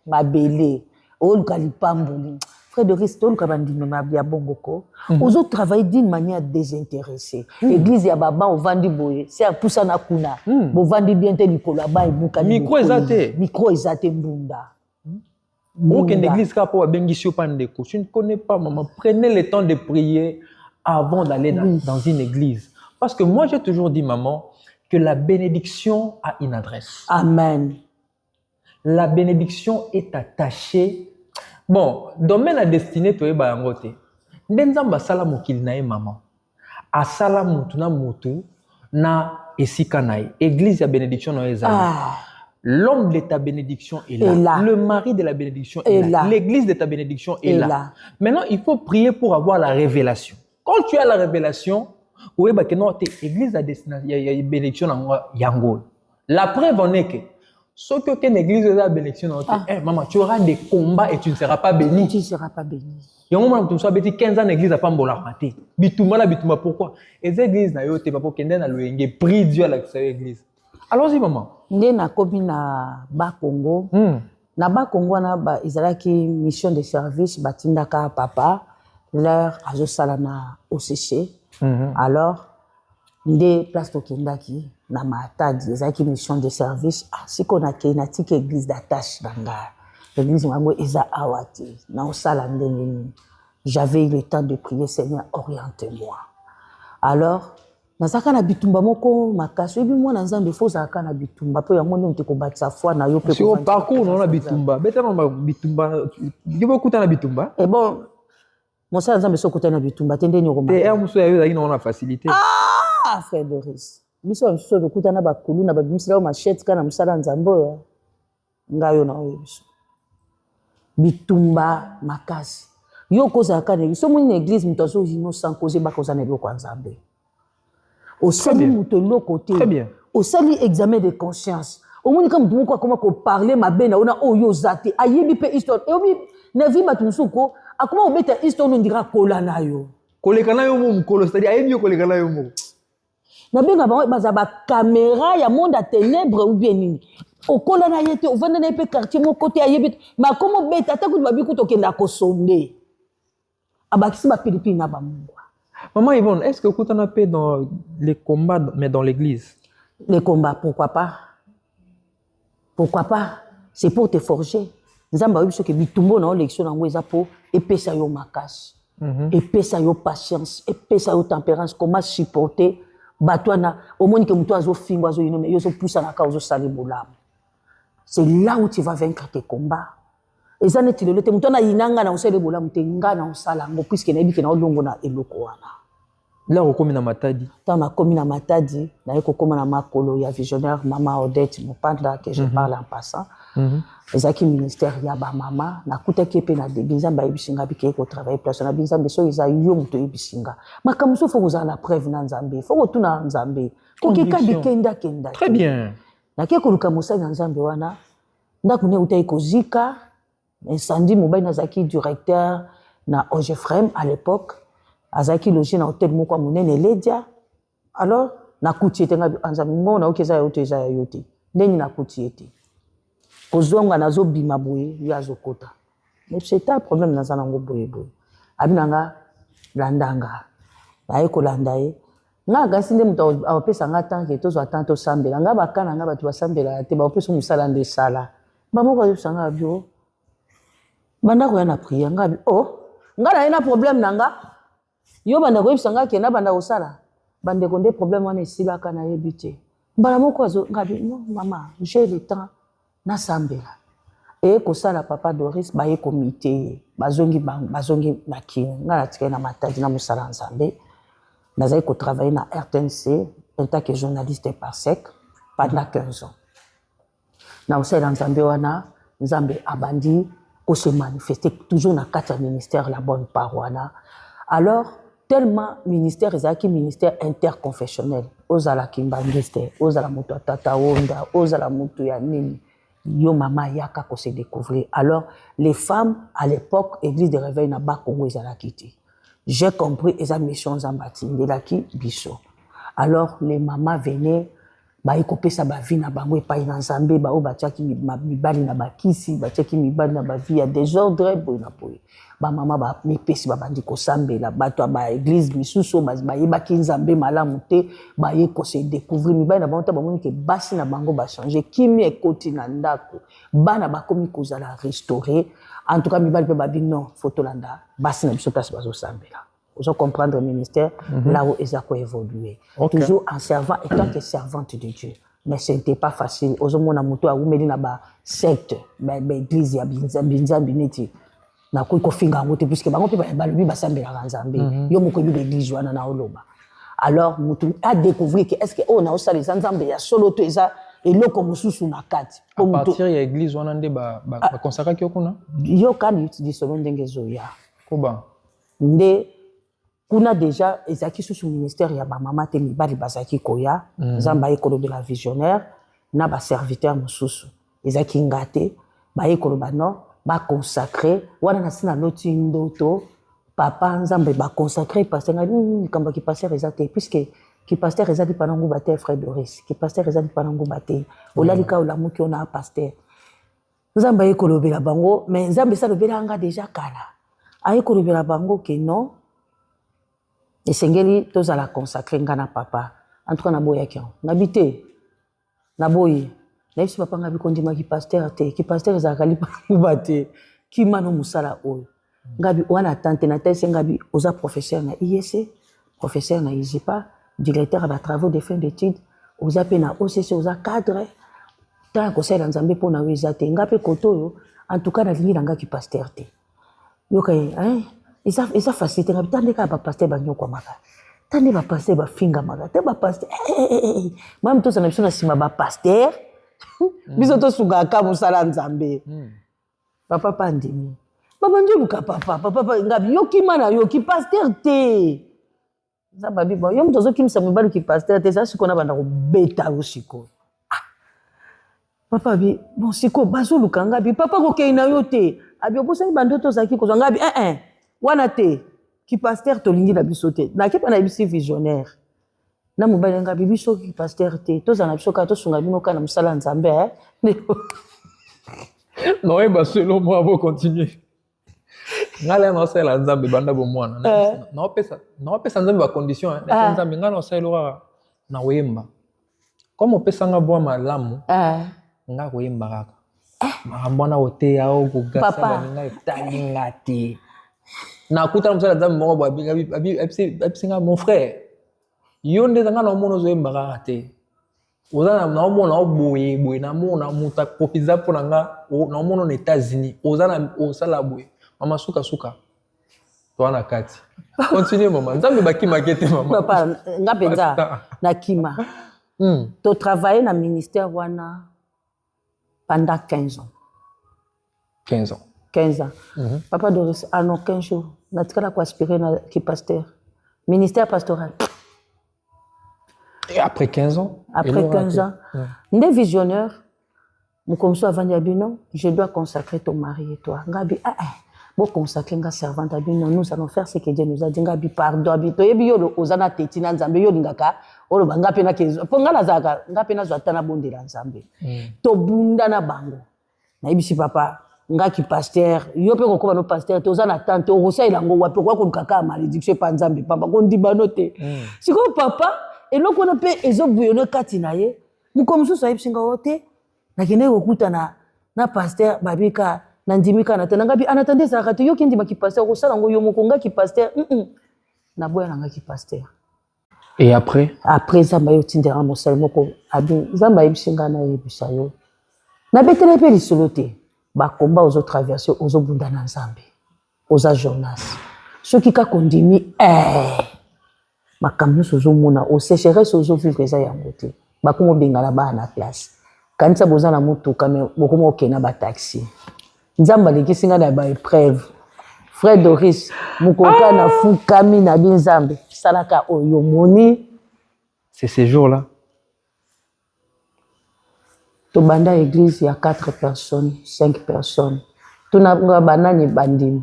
[SPEAKER 2] mabele oluka lipamboli frère Doris toluka bandime mabia bongoko ozo travailler d'une manière désintéressée église ya baba ovandi boye c'est à poussa na kuna bo vandi bien te likolo ba ibuka
[SPEAKER 1] micro
[SPEAKER 2] ezate mbunda
[SPEAKER 1] aucune église kapo abengisi opandeko tu ne connais pas maman prenez le temps de prier avant d'aller dans une église parce que moi j'ai toujours dit maman que la bénédiction a une adresse.
[SPEAKER 2] Amen.
[SPEAKER 1] La bénédiction est attachée. Bon, domaine à destinée, tu es bayangote. Nenzamba sala mokil nae maman. A sala mutuna mutu na esika nae. Église ya bénédiction na ezala. L'homme de ta bénédiction est là. Le mari de la bénédiction est là. L'église de ta bénédiction est là. Maintenant, il faut prier pour avoir la révélation. Quand tu as la révélation, oui, bah que non, église à destination, il y a bénédiction en yango. La preuve en est que Ce que qu'une église est bénédiction, maman, tu auras des combats et tu ne seras pas béni.
[SPEAKER 2] Tu ne seras pas béni.
[SPEAKER 1] Il y a un moment où tu sois béni 15 ans l'église a pas mbola raté. Bituma pourquoi? Et cette église n'a pas pour qu'elle n'a pas pris Dieu à l'église. Allons-y maman.
[SPEAKER 2] Ndé na komi na ba Congo. Na ba Congo na ba izalaki mission de service batindaka papa leur azo sala na OCC. Alors ndé place tokendaki na Matadi ezalaki mission de service siko na kenati ke église d'attache nanga. L'église mango eza awati na osala ndenge. J'avais eu le temps de prier, Seigneur, oriente-moi. Alors nazaka na bitumba moko makasi ebi mwana nzambe fozaka na bitumba po ya moni mte ko batsa foi na yo pe
[SPEAKER 1] ko parcours na bitumba beta na bitumba yo kuta na bitumba
[SPEAKER 2] et bon mosa nzambe so kuta na bitumba tende nyoko ma
[SPEAKER 1] et muso ya yo zaki na facilité
[SPEAKER 2] frère Doris biso so de kuta na bakulu na babimisa machette kana musala nzambe ngayo na yo biso bitumba makasi yo kozaka na biso moni na église mutazo innocent cause ba koza na biloko nzambe. Au sali mutolo côté.
[SPEAKER 1] Très bien.
[SPEAKER 2] Au sali examen de conscience. Au moins comme tu comment parler ma bena on a oyo zate ayebi pe histoire et obi na vi batunsuko a comment obeta histoire on dira kolana yo.
[SPEAKER 1] Kolekana yo mo mukolo c'est-à-dire ayebi yo kolekana yo mo.
[SPEAKER 2] Na benga ba caméra ya monde à ténèbres ou bien nini. O kolana yete o vanda na pe quartier mo côté ayebi ma comment beta ta ku babi ku tokenda ko sonde. Abakisi ba pilipi na ba mungu.
[SPEAKER 1] Maman Yvonne, est-ce que vous avez paix dans les combats, mais dans l'église?
[SPEAKER 2] Les combats, pourquoi pas? Pourquoi pas? C'est pour te forger. Nous avons vu que bitumbo na élection en weza pour épaissir yo makasi, épaissir yo patience, épaissir yo tempérance, comment supporter batwana au moins que muto azo fingo azo inome yo zo poussa na ka ozo sali bolam. C'est là où tu vas vaincre tes combats. Et ça n'est pas le temps. Na inanga na osele bolam te ngana osala ngo puisque na biki na olongo na eloko wana.
[SPEAKER 1] Là, on commis na Matadi.
[SPEAKER 2] Dans ma commune à Matadi, na yeko koma na makolo ya visionnaire Maman Odette Mopanda que je parle en passant. Ezaki ministère ya ba mama na kuta kepe na debinza ba ibisinga biki ko travailler place na binza beso iza yo muto ibisinga. Makamuso faut vous en la preuve na Nzambe. Faut que tout na Nzambe. Kokeka bikenda kenda.
[SPEAKER 1] Très bien.
[SPEAKER 2] Na ke koluka musa na Nzambe wana. Ndaku ne utai kozika. Incendie mobile na zaki directeur na Ogefrem à l'époque. Azaki logé na hôtel moko monene Ledia. Alors na kutiete nga Nzambe mo na okeza yote eza yote. Ndeni na kutiete. Kozonga nazo bima boye ya zokota. Mais c'est un problème na zanango boye boye. Abinanga landanga. Na eko landaye. Nga gasinde muto apesa nga tanke tozo atanto sambela nga bakana nga batu basambela te ba opesa musala nde sala. Ba moko yo sanga bio. Banda ko yana prier nga oh nga na problème nanga. Yo banda ko yebisanga ke na banda osala. Bande ko nde problème wana esila kana yebite. Mbala moko azo ngabi non maman, j'ai le temps na sambela. Et ko sala papa Doris ba ye comité bazongi na ki nga na tika na Matadi na musala Nzambe. Nazai ko travailler na RTNC en tant que journaliste par sec pendant 15 ans. Na usala Nzambe wana Nzambe abandi ko se manifester toujours na quatre ministère la bonne paroisse. Alors tellement ministère ezaki ministère interconfessionnel ozala kimbangiste ozala mutu tata onda ozala mutu ya nini yo mama yaka ko se découvrir. Alors les femmes à l'époque église de réveil na ba Congo ezala kiti. J'ai compris eza mission Nzambati ndelaki biso. Alors les mamans venaient ba ekopesa ba vie na bango epai na Nzambe ba o batiaki mibali na bakisi batiaki mibali na ba vie ya désordre boy na boy. Ba mama ba mipesi ba bandi ko sambela bato ba église misusu ba yebaki Nzambe malamu te ba ye ko se découvrir mibali na bango ta bamoni ke basi na bango ba changer kimi ekoti na ndako bana ba komi kozala restaurer en tout cas mibali pe ba bi non photo landa basi na biso place bazo sambela. Vous comprendre le ministère là où ils ont évolué. Toujours en servant étant que servante de Dieu. Mais ce n'était pas facile. Aux hommes, on a monté à Oumeli na ba secte, ba église ya binza bineti. Na ko finga ngote puisque ba ngote ba lubi ba sambela Nzambe. Yo moko bi l'église wana na oloba. Alors mutu a découvrir que est-ce que on a aussi les Nzambe ya solo to eza eloko mususu na kati.
[SPEAKER 1] À partir ya église wana nde ba consacrer ki okuna.
[SPEAKER 2] Yo kan utilise selon ndenge zoya.
[SPEAKER 1] Koba.
[SPEAKER 2] Nde kuna déjà ezaki sous ministère ya ba mama te mibali bazaki koya Nzamba ekolo de la visionnaire na ba serviteur mususu ezaki ngate baye koloba non consacré wana nasina loti ndoto papa nzambe consacré pasteur ngadi kamba ki pasteur ezate puisque ki pasteur ezali panango bate frère Doris ki pasteur ezali panango bate olalika olamuki ona pasteur nzambe ye kolobela bango mais nzambe ça lobela nga déjà kala aye kolobela bango que non esengeli tozala consacré ngana papa en tout cas naboyaki nabite naboyi na biso papa ngabi kondima ki pasteur te ki pasteur ezalaka lipanango te ki mano musala oyo ngabi wana tante na tese ngabi oza professeur na IEC professeur na ISIPA directeur de travaux de fin d'études oza pe na OCC oza cadre tant kosala nzambe pona weza te ngape koto en tout cas na lingi nanga ki pasteur te yokai isa facilité ngabi tande ka ba pasteur ba nyoko maka tande ba pasteur ba finga maka te ba pasteur même to sana biso na sima ba pasteur biso to sunga ka musala nzambe papa pandemi papa njebuka papa ngabi yoki mana yoki pasteur te za babi bon yo mtozo kimsa mubali ki pasteur te ça sikona banda ko beta usiko papa bi bon siko bazo lukanga bi papa ko keina yo te abi obosa bando to zaki ko ngabi wana te ki pasteur to lingi na biso te na kepa na bisi visionnaire na mobali ngabi biso ki pasteur te to za na biso ka to sunga bino kana musala nzambe
[SPEAKER 1] non ba selon moi va continuer ngala na sala nzambe banda bo mwana na opesa nzambe ba condition nzambe ngala osala na wemba comme opesa nga bwa malamu nga koyemba kaka mbona ote ya okugasa baninga etali ngati na kuta msala nzambe moko bwa abi mon frère yo nde nga na mono zoyemba kaka te oza na omona oboye na mona muta profisa pona nga na omona na États-Unis oza na osala boye mama suka toi na kati continue maman nzambe bakima kete maman
[SPEAKER 2] papa nga penza na kima to travailler na ministère wana pendant 15 ans 15 ans papa Doris non 15 jours natikala ko aspirer na ki pasteur ministère pastoral
[SPEAKER 1] et après 15 ans
[SPEAKER 2] après 15 ans nde visionnaire mukomso avant yabino je dois consacrer ton mari et toi ngabi bon consacrer nga servante abino nous allons faire ce que Dieu nous a dit ngabi pardon abito yebi yo ozana tetina nzambe yo lingaka olo banga pena kezo po ngala zaka ngapi na zwatana bondela nzambe to bunda na bango na ibisi papa ngaki pasteur yo pe kokoba no pasteur to ozana tante o rosa ilango wapi kwa kolukaka malédiction pa nzambe papa kondi banote siko papa eloko na pe ezobuyono kati na ye mukomso so ibisi ngaote na kene kokuta na pasteur babika nandimika na tena ngabi anatende saka to yo kindi maki pasteur ko sala ngo yo mokonga ki pasteur na boya na ngaki pasteur
[SPEAKER 1] et après
[SPEAKER 2] zamba yo tindera mo sala moko abi zamba yibishinga na yibisa yo na betele pe lisolote ba komba ozo traverser ozo bunda na nzambe oza Jonas soki ka kondimi makamyo sozo mona o sécheresse ozo vivre za yango te ba komo bengala ba na place kanisa boza na mutuka me bokomo okena ba taxi nzamba lekisinga na ba épreuve frère Doris mukoka na fukami na binzambe salaka oyo moni
[SPEAKER 1] c'est ces jours-là
[SPEAKER 2] to banda église ya 4 personnes 5 personnes tuna banani bandimi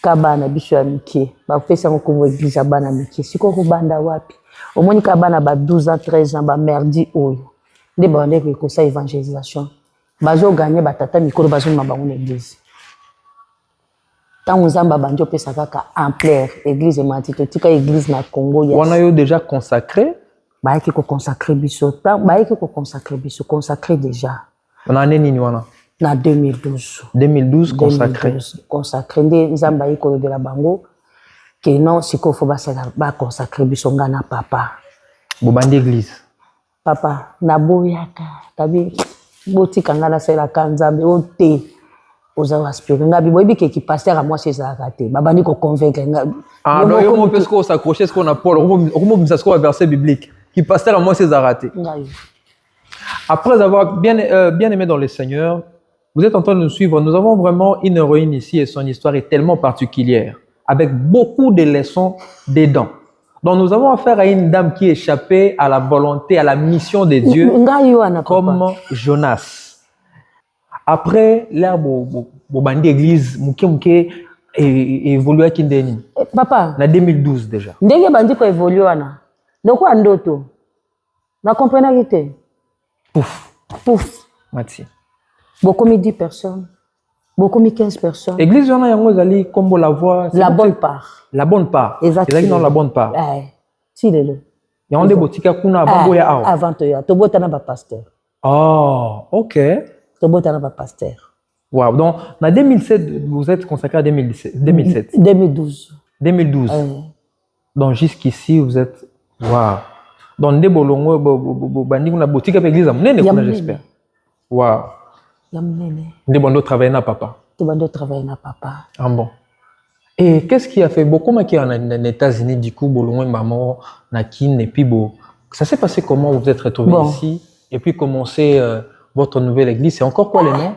[SPEAKER 2] kabana biso ya mike ba pesa ko église bana mike siko ko banda wapi omoni kabana ba 12 ans 13 ans ba merdi oyo nde bande ko sa évangélisation bazo gagner batata mikolo bazo mabango na église tant nzamba banjo pesa kaka ampleur église matito tika église na Congo
[SPEAKER 1] ya wana yo déjà consacré
[SPEAKER 2] ba ki ko consacrer biso tant ba ki ko consacrer biso consacré déjà
[SPEAKER 1] on a nini wana
[SPEAKER 2] na 2012 consacré nde nzamba ko de la bango que non siko fo ba consacrer biso ngana papa
[SPEAKER 1] bobande église
[SPEAKER 2] papa na boyaka tabi boti kangana sela kanzambe ote oza aspirer ngabi boyebi ke ki pasteur à moi c'est ça raté babani ko convaincre ngabi
[SPEAKER 1] non yo mo peut-ce qu'on s'accrocher ce qu'on a Paul comment ça se verset biblique qui pasteur à moi c'est ça raté après avoir bien aimé dans le Seigneur vous êtes en train de nous suivre nous avons vraiment une héroïne ici et son histoire est tellement particulière avec beaucoup de leçons dedans. Donc nous avons affaire à une dame qui échappait à la volonté, à la mission de Dieu, comme Jonas. Après, là, bandi église, mouké évolué à Kindeni.
[SPEAKER 2] Papa.
[SPEAKER 1] En 2012 déjà.
[SPEAKER 2] Ndenge bandi ko évolué wana. Donc quoi ndoto? Na comprenez pas.
[SPEAKER 1] Pouf.
[SPEAKER 2] Pouf.
[SPEAKER 1] Mati.
[SPEAKER 2] Beaucoup mis 10 personnes. Beaucoup mis 15 personnes.
[SPEAKER 1] Église wana yango zali kombo la voix.
[SPEAKER 2] La bonne part.
[SPEAKER 1] La bonne part.
[SPEAKER 2] Exactement.
[SPEAKER 1] La bonne part.
[SPEAKER 2] Si le.
[SPEAKER 1] Yango de botika kuna avant ya awa.
[SPEAKER 2] Avant ya. Tobota na ba pasteur.
[SPEAKER 1] Oh, OK.
[SPEAKER 2] Tobota na ba pasteur.
[SPEAKER 1] Wow. Donc, en 2007, vous êtes consacré à 2007.
[SPEAKER 2] 2012.
[SPEAKER 1] 2012. Donc, jusqu'ici, vous êtes... Wow. Donc, vous avez une boutique avec l'église, j'espère. Wow. Vous avez travaillé avec papa.
[SPEAKER 2] Vous avez travaillé avec papa.
[SPEAKER 1] Ah bon. Et qu'est-ce qui a fait beaucoup qui en États-Unis, du coup, maman, Nakin, et puis ça s'est passé comment vous êtes retrouvé ici et puis commencé votre nouvelle église? C'est encore quoi les noms?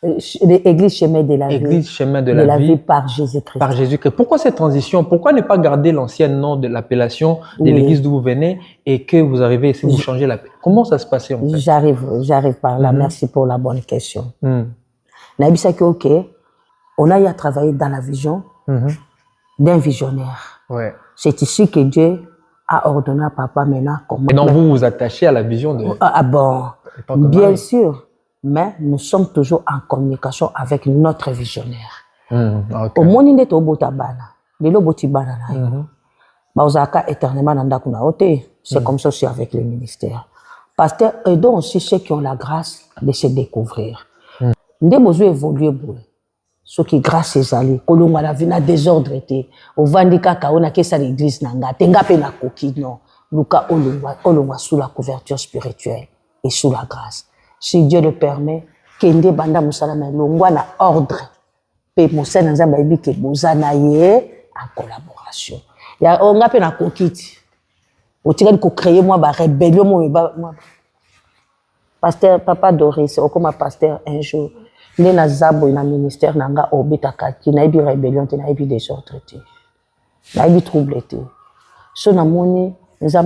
[SPEAKER 2] Église chemin de la vie.
[SPEAKER 1] Église chemin de la vie
[SPEAKER 2] par Jésus-Christ.
[SPEAKER 1] Par Jésus-Christ. Pourquoi cette transition? Pourquoi ne pas garder l'ancien nom de l'appellation de l'église d'où vous venez et que vous arrivez ici, vous changez l'appellation? Comment ça se passait en fait?
[SPEAKER 2] J'arrive par là. Merci pour la bonne question. Ok, on a eu à travailler dans la vision d'un visionnaire.
[SPEAKER 1] Ouais.
[SPEAKER 2] C'est ici que Dieu a ordonné à papa maintenant comment.
[SPEAKER 1] Et donc vous vous attachez à la vision de.
[SPEAKER 2] Ah bon, bien sûr. Mais nous sommes toujours en communication avec notre visionnaire. Au monde il est au botabana, le botibana na. Bauzaka éternellement nanda kuna ote. C'est comme ça aussi avec le ministère. Pasteur, aidons aussi ceux qui ont la grâce de se découvrir. Ndé besoin évoluer boule. Ceux qui grâce ses alliés, kolonga la vie na désordre été. Au vandika kaona kesa l'église nanga, tenga pe na koki non. Luka olongwa sous la couverture spirituelle et sous la grâce. Si Dieu le permet, kende banda musalama longwa na ordre. Pe musana nzamba ibi ke bozana ye en collaboration. Ya onga pe na kokiti. Otika ko créer moi ba rébellion moi. Pasteur Papa Doris, comme pasteur un jour, il est dans Zabo, il est dans le ministère, il est dans il a eu rébellion, il a eu désordre, il a eu trouble. Ce qui nous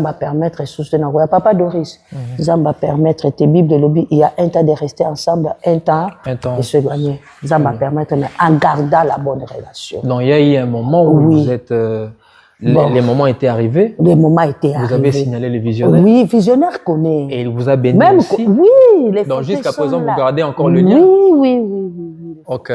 [SPEAKER 2] va permettre de soutenir. Papa Doris, nous va permettre, tes Bibles de lobby, il y a un temps de rester ensemble, un temps de se éloigner. Nous va permettre en gardant la bonne relation.
[SPEAKER 1] Donc il y a eu un moment où vous êtes... Les moments étaient arrivés.
[SPEAKER 2] Les moments étaient arrivés.
[SPEAKER 1] Vous avez signalé le visionnaire.
[SPEAKER 2] Oui, visionnaire connaît.
[SPEAKER 1] Et il vous a béni
[SPEAKER 2] même
[SPEAKER 1] aussi.
[SPEAKER 2] Oui, les
[SPEAKER 1] donc jusqu'à présent,
[SPEAKER 2] là.
[SPEAKER 1] Vous gardez encore le lien.
[SPEAKER 2] Oui.
[SPEAKER 1] Ok.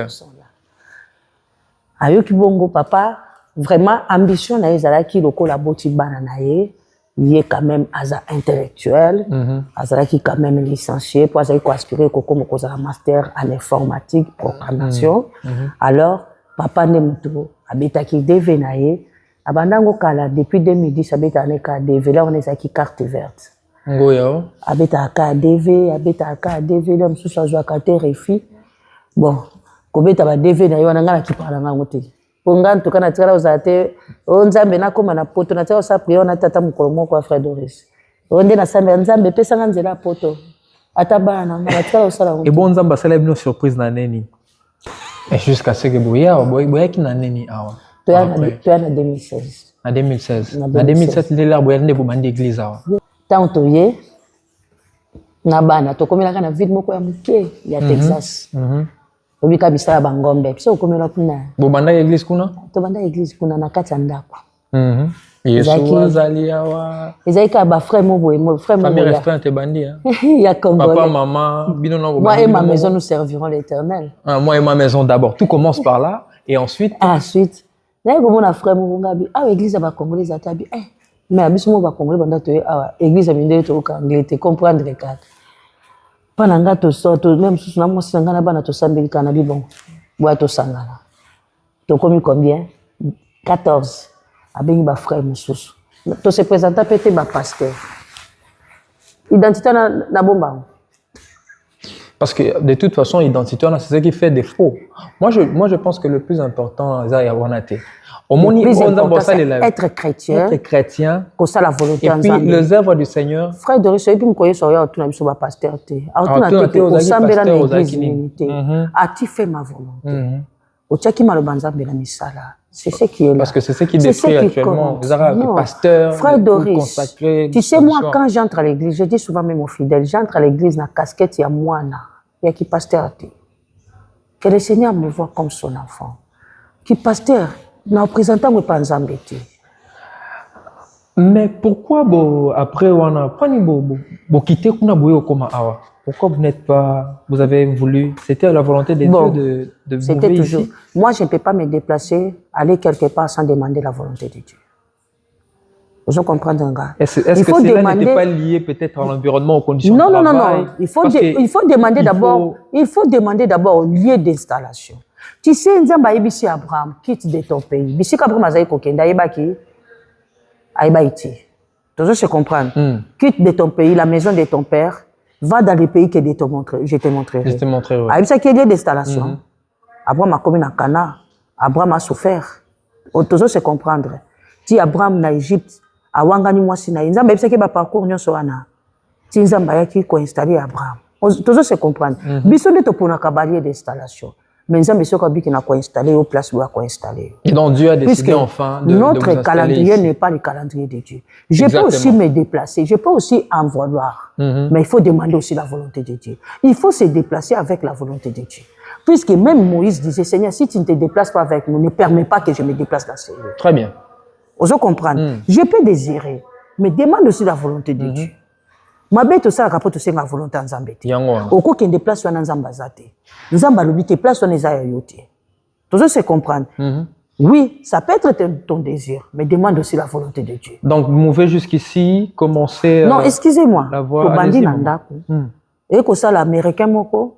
[SPEAKER 2] Ayoki bongo papa, vraiment ambition na ezala ki lokola boti bana na ye, il est quand même asa intellectuel, asa qui quand même licencié, pour asa ko aspirer ko comme ko master en informatique, programmation. Alors papa ne mutu abeta ki deve na ye. Abandango kala depuis 2010 abeta neka DV là on est qui carte verte.
[SPEAKER 1] Ngoyo.
[SPEAKER 2] Abeta ka DV, abeta ka DV là msusu azwa ka refi. Bon, kobeta ba DV na yo nanga ki parla nga ngote. Ponga ntuka na tikala uzate onzambe na koma na poto na tsa sa priyo na tata mukolo moko wa Frère Doris. Onde na sambe nzambe pesa nga nzela poto. Atabana na tikala usala ngote.
[SPEAKER 1] Et bon nzamba sala bino surprise na neni. Et jusqu'à ce que boya ki na neni awa.
[SPEAKER 2] Tu as en 2016.
[SPEAKER 1] En 2016. En 2007, il est là, il y a une église.
[SPEAKER 2] Tant que tu es, na tokomela na ville moko ya muke ya Texas. Obika bisala bangombe. Biso okomela kuna.
[SPEAKER 1] Bo banda église kuna?
[SPEAKER 2] To banda église kuna na kati ya ndako.
[SPEAKER 1] Yesu azali awa.
[SPEAKER 2] Ezalika ba frère mobo frère mobo.
[SPEAKER 1] Famille restaurant te bandi hein.
[SPEAKER 2] Ya Congolais.
[SPEAKER 1] Papa, maman, bino na bo.
[SPEAKER 2] Moi et ma maison nous servirons l'Éternel.
[SPEAKER 1] Moi et ma maison d'abord. Tout commence par là et ensuite
[SPEAKER 2] Là, comme on frère Mougabi, l'église va congolais à tabi. Mais abismo va congolais banda to église aminde to kanglais te comprendre que pananga to so to même sous na mo sangana bana to sambeli kana bi bon. Boa to sangana. To komi combien? 14. Abengi ba frère mususu. To se présenter pété ba pasteur. Identité na bomba.
[SPEAKER 1] Parce que de toute façon, l'identité, c'est ce qui fait défaut. Moi, je pense que le plus important, c'est
[SPEAKER 2] être chrétien.
[SPEAKER 1] Être chrétien.
[SPEAKER 2] Comme ça, la volonté.
[SPEAKER 1] Et puis, les œuvres du Seigneur.
[SPEAKER 2] Frère Doris, et puis, je connais sur le pasteur. As-tu fait ma volonté? C'est ce qui est là.
[SPEAKER 1] Parce que c'est ce qui détruit actuellement. Le pasteur,
[SPEAKER 2] Frère Doris, tu sais, moi, quand j'entre à l'église, je dis souvent même aux fidèles, j'entre à l'église dans la casquette, il y a moi, il y a qui pasteur. Que le Seigneur me voit comme son enfant. Qui pasteur, n'a présentant moi pas en embêté.
[SPEAKER 1] Mais pourquoi après on a pas quitter comme awa? Pourquoi vous n'êtes pas, vous avez voulu, c'était la volonté de Dieu de vous
[SPEAKER 2] c'était toujours.
[SPEAKER 1] Ici?
[SPEAKER 2] Moi, je ne peux pas me déplacer, aller quelque part sans demander la volonté de Dieu. Vous comprenez, un gars?
[SPEAKER 1] Est-ce que cela n'était pas lié peut-être à l'environnement, aux conditions de travail?
[SPEAKER 2] Non. Il faut demander d'abord. Il faut demander d'abord au lieu d'installation. Tu sais, Nzamba Ibisi Abraham, quitte de ton pays. Bisi Abraham Azaï Kokenda Ibaki, Aïbaïti. Tu dois se comprendre. Quitte de ton pays, la maison de ton père, va dans le pays que je t'ai montré. Je t'ai montré.
[SPEAKER 1] Oui.
[SPEAKER 2] Aïbisa qui est lieu d'installation. Abraham a commis dans Cana. Abraham a souffert. Tu dois se comprendre. Si Abraham na Égypte, a wangani mwasi na Nzamba Ibisa qui ba parcours nyonso wana. Si Nzamba yaki ko installer Abraham. Tu dois se comprendre. Biso de to pour na kabalier d'installation. Mais Nzamba Ibisa qui na ko installer au place où a ko installer.
[SPEAKER 1] Et donc Dieu a décidé enfin de
[SPEAKER 2] notre calendrier n'est pas le calendrier de Dieu. Je peux aussi me déplacer, je peux aussi en vouloir. Mais il faut demander aussi la volonté de Dieu. Il faut se déplacer avec la volonté de Dieu. Puisque même Moïse disait, Seigneur, si tu ne te déplaces pas avec nous, ne permets pas que je me déplace dans ce lieu.
[SPEAKER 1] Très bien.
[SPEAKER 2] Vous comprenez? Je peux désirer, mais demande aussi la volonté de Dieu. Ma bête aussi la capote aussi la volonté en Zambété. Au coup qu'il déplace sur Nzamba Zate. Nzamba le bite place sur Nezaya Yote. Tout ça c'est comprendre. Oui, ça peut être ton désir, mais demande aussi la volonté de Dieu.
[SPEAKER 1] Donc vous mouvez jusqu'ici, commencez.
[SPEAKER 2] Non, excusez-moi.
[SPEAKER 1] La voix.
[SPEAKER 2] Pour bandi nandako. Et que ça l'américain moko.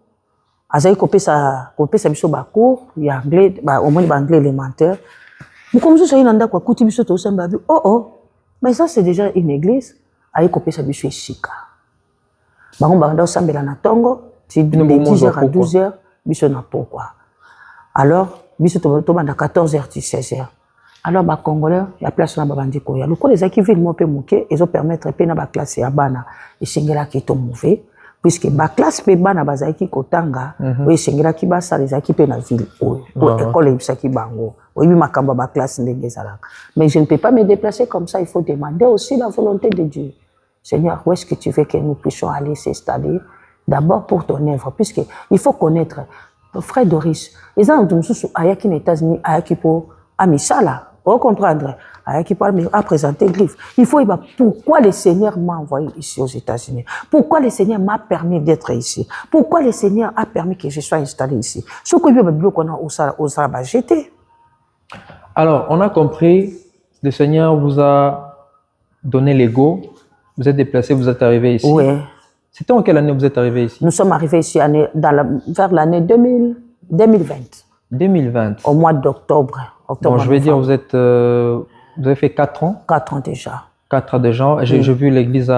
[SPEAKER 2] Azaï copé sa biso ba cours, il y a anglais, au moins anglais élémentaire. Mais comme ça il nandako kuti biso to samba bi. Oh. Mais ça c'est déjà une église. Aïe copé sa biso Shika. Bango banda sambela na tongo, de 10h à 12h, biso na pourquoi. Alors, biso to banda 14h, 16h. Alors, les Congolais, il y a place dans la bande. Le coup des acquis villes m'ont mouqué, ils ont permettre de faire la classe à Bana et Sengela qui est mauvais, puisque la classe pe Bana bazaki kotanga, oui Sengela qui basa les acquis pe na ville, oui école et ça qui bango, oui ma kamba ba classe n'engezala. Mais je ne peux pas me déplacer comme ça, il faut demander aussi la volonté de Dieu. Seigneur, où est-ce que tu veux que nous puissions aller s'installer? D'abord pour ton œuvre, puisque il faut connaître. Frère Doris, les gens qui sont aux États-Unis, ayaki pour Amisala. Vous comprendre? Ayaki pour a présenté le livre. Il faut dire pourquoi le Seigneur m'a envoyé ici aux États-Unis. Pourquoi le Seigneur m'a permis d'être ici. Pourquoi le Seigneur a permis que je sois installé ici. Ce que je veux qu'on a au jeté.
[SPEAKER 1] Alors, on a compris, le Seigneur vous a donné l'ego. Vous êtes déplacé, vous êtes arrivé ici.
[SPEAKER 2] Oui.
[SPEAKER 1] C'était en quelle année vous êtes arrivé ici?
[SPEAKER 2] Nous sommes arrivés ici vers l'année 2020.
[SPEAKER 1] 2020.
[SPEAKER 2] Au mois d'octobre.
[SPEAKER 1] Bon, je vais dire, vous avez fait 4 ans?
[SPEAKER 2] 4 ans déjà.
[SPEAKER 1] 4 ans déjà. J'ai vu l'église,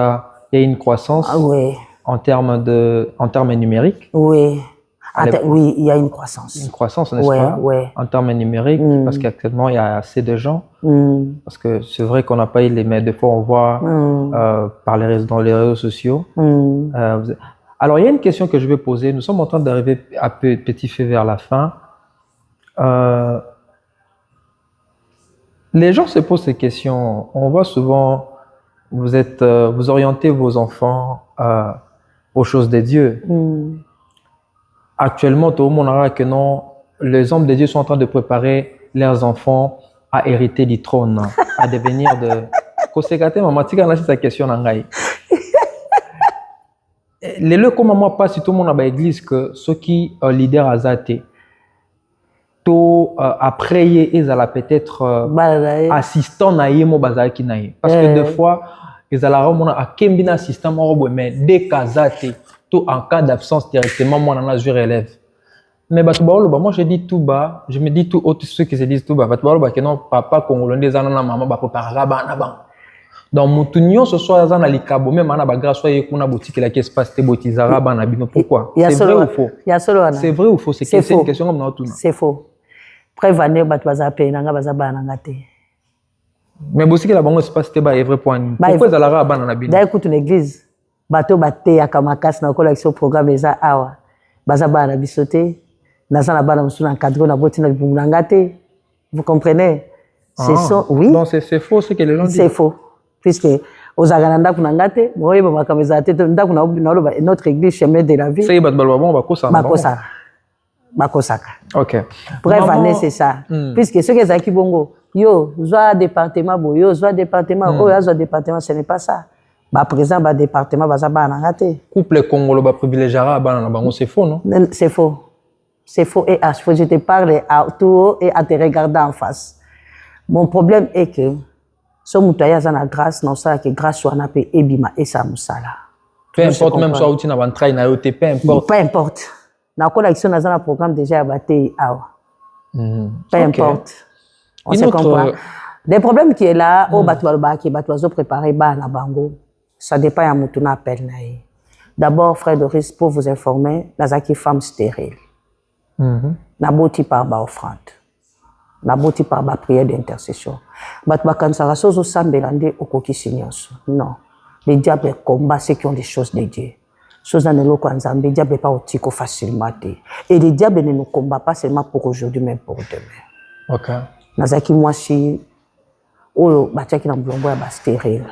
[SPEAKER 1] il y a une croissance.
[SPEAKER 2] Oui.
[SPEAKER 1] En termes numériques.
[SPEAKER 2] Oui. Oui, il y a une croissance.
[SPEAKER 1] Une croissance, n'est-ce pas?
[SPEAKER 2] Oui.
[SPEAKER 1] En termes numériques, parce qu'actuellement, il y a assez de gens. Parce que c'est vrai qu'on n'a pas eu les mais des fois, on voit dans les réseaux sociaux. Alors, il y a une question que je vais poser. Nous sommes en train d'arriver à petit feu vers la fin. Les gens se posent ces questions. On voit souvent, vous orientez vos enfants aux choses de Dieu. Actuellement, tout le monde a que non, les hommes de Dieu sont en train de préparer leurs enfants à hériter du trône, à devenir de. Kosekate, maman, tu as cette question en Gaï. Les lieux comme moi, pas si tout le monde a l'église que ceux qui leader à Zate, après ils allaient peut-être assistant naïe mo bazaki naïe. Parce que des fois, ils allaient avoir un kembina assistant mais dès qu'à Zate, en cas d'absence directement, moi, on a joué relève. Mais moi, je dis tout bas, je me dis tout haut, tous ceux qui se disent tout bas. Que non, papa congolais, maman, papa, donc, mon ce soit dans les cabos, même en grâce à une boutique qui se passe, pourquoi? C'est vrai ou faux? C'est vrai ou faux? C'est une question comme nous.
[SPEAKER 2] C'est faux. Prévenir,
[SPEAKER 1] mais boutique la banque se passe, c'est vrai point. Pourquoi ils allaient à Bananabino?
[SPEAKER 2] D'ailleurs, écoute une église. Bateau baté à Kamakas na collection programme eza awa baza bana bisoté naza na bana musuna encadré na botina bungangate. Vous comprenez? Oui.
[SPEAKER 1] Donc c'est faux ce que les gens disent.
[SPEAKER 2] C'est faux puisque aux agananda kunangate moye ba makameza tete ndakuna notre église chemin de la vie.
[SPEAKER 1] C'est ba balwa ba kosa.
[SPEAKER 2] Ba kosa. bakosaka.
[SPEAKER 1] OK.
[SPEAKER 2] Bref, c'est ça. Puisque ce que Zaki Bongo, yo, soit département, yo, soit département, soit département, ce n'est pas ça. Bah, présent, bah, département, bah, ça va en rater.
[SPEAKER 1] Couple congolo, bah, privilégiera, bah, c'est faux, non?
[SPEAKER 2] C'est faux. C'est faux et H. Je te parle à tout haut et à te regarder en face. Mon problème est que, ce moutaya zana grâce, non, ça, que grâce soit na pe ebima et ça moussala.
[SPEAKER 1] Peu importe, même soit où tu n'as pas entraîné, peu importe.
[SPEAKER 2] Peu importe. Na ko l'action dans un programme déjà abatté awa. Peu importe. On se comprend. Des problèmes qui est là, au batoualba qui batouazo préparé ba na bango. Ça dépend à moutouna appel naï. D'abord, frère Doris, pour vous informer, Nazaki femme stérile. Naboti par ba offrande. Naboti par ba prière d'intercession. Batba kansara sozo sambelande okoki sinyoso. Non. Les diables combattent ceux qui ont des choses de Dieu. Chose dans le kwanzambe, les diables pas otiko facilement. Et les diables ne nous combattent pas seulement pour aujourd'hui, mais pour demain.
[SPEAKER 1] OK.
[SPEAKER 2] Nazaki mwasi oyo batiaki na mblongo ya ba stérile.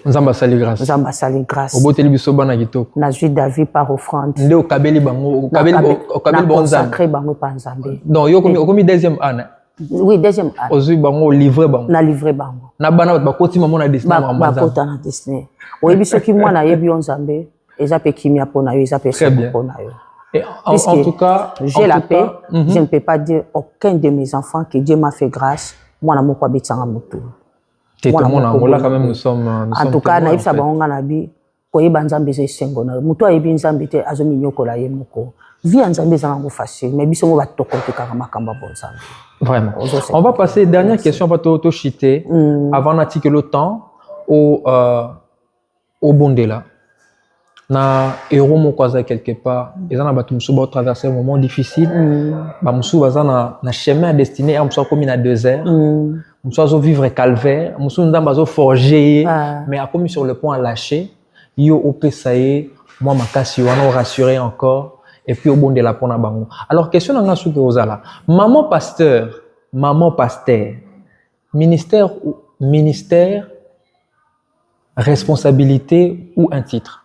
[SPEAKER 1] Nzamba sali grâce.
[SPEAKER 2] Nzamba sali grâce.
[SPEAKER 1] Oboteli biso bana kitoko.
[SPEAKER 2] Na jui David par offrande.
[SPEAKER 1] Nde okabeli bango, okabeli bango nzambe.
[SPEAKER 2] Sacré bango pa nzambe.
[SPEAKER 1] Non, yo komi deuxième année.
[SPEAKER 2] Oui, deuxième année.
[SPEAKER 1] Ozui bango livré bango.
[SPEAKER 2] Na livré bango.
[SPEAKER 1] Na bana bakoti maman na destiné bango nzambe.
[SPEAKER 2] Bakota na destiné. Oyebi soki mwana yebi nzambe, eza pe kimia pona yo, eza pe seko pona yo.
[SPEAKER 1] Et en tout cas,
[SPEAKER 2] j'ai la paix, je ne peux pas dire aucun de mes enfants que Dieu m'a fait grâce, moi na moko abitsanga mutu.
[SPEAKER 1] Tout le monde en Angola quand même nous sommes
[SPEAKER 2] en tout cas na ibsa bango na bi koyeba nzambe ze sengo na mutu ayebi nzambe te azomi nyokola ye moko. Vie nzambe za ngo facile mais biso mo ba tokote kaka makamba bon nzambe.
[SPEAKER 1] Vraiment. On va passer dernière question, on va te chiter avant d'attiquer le temps au Bondela. Na héros mon croisé quelque part, ils en ont battu musu ba traverser un moment difficile. Ba musu baza na chemin destiné à musu comme na désert. Musu azo vivre calvaire, musu ndamba azo forger mais a commis sur le point à lâcher. Yo opesaye moi makasi wana rassurer encore et puis au Bondela pona bango. Alors question na ngasu ke ozala. Maman pasteur, ministère responsabilité ou un titre?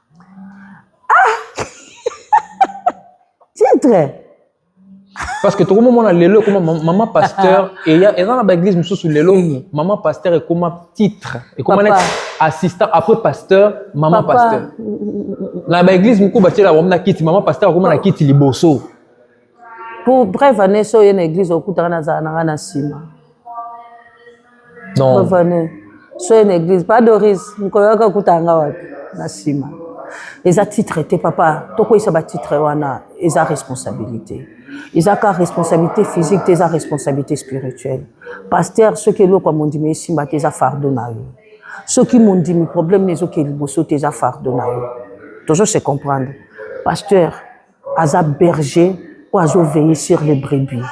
[SPEAKER 2] Titre.
[SPEAKER 1] Parce que tout le monde a l'élo comme maman pasteur et il y a dans l'église monsieur sous l'élo maman pasteur et comme titre et comme assistant après pasteur maman pasteur. Dans l'église beaucoup bâtir la maman quitte maman pasteur comme na quitte liboso.
[SPEAKER 2] Pour bref année so une église au kutana na sima.
[SPEAKER 1] Non.
[SPEAKER 2] Bref année so une église pas Doris nkoyoka kutanga wapi na sima. Les a titré papa toko isa ba titre wana eza responsabilité. Ils ont qu'à responsabilité physique, ils ont responsabilité spirituelle. Pasteur, ceux qui l'ont comme on dit mais ici ils ont fardeau na yo. Ceux qui m'ont dit mes problèmes les autres qui bossent ils ont fardeau na yo. Toujours se comprendre. Pasteur, aza berger ou azo veiller sur les brebis.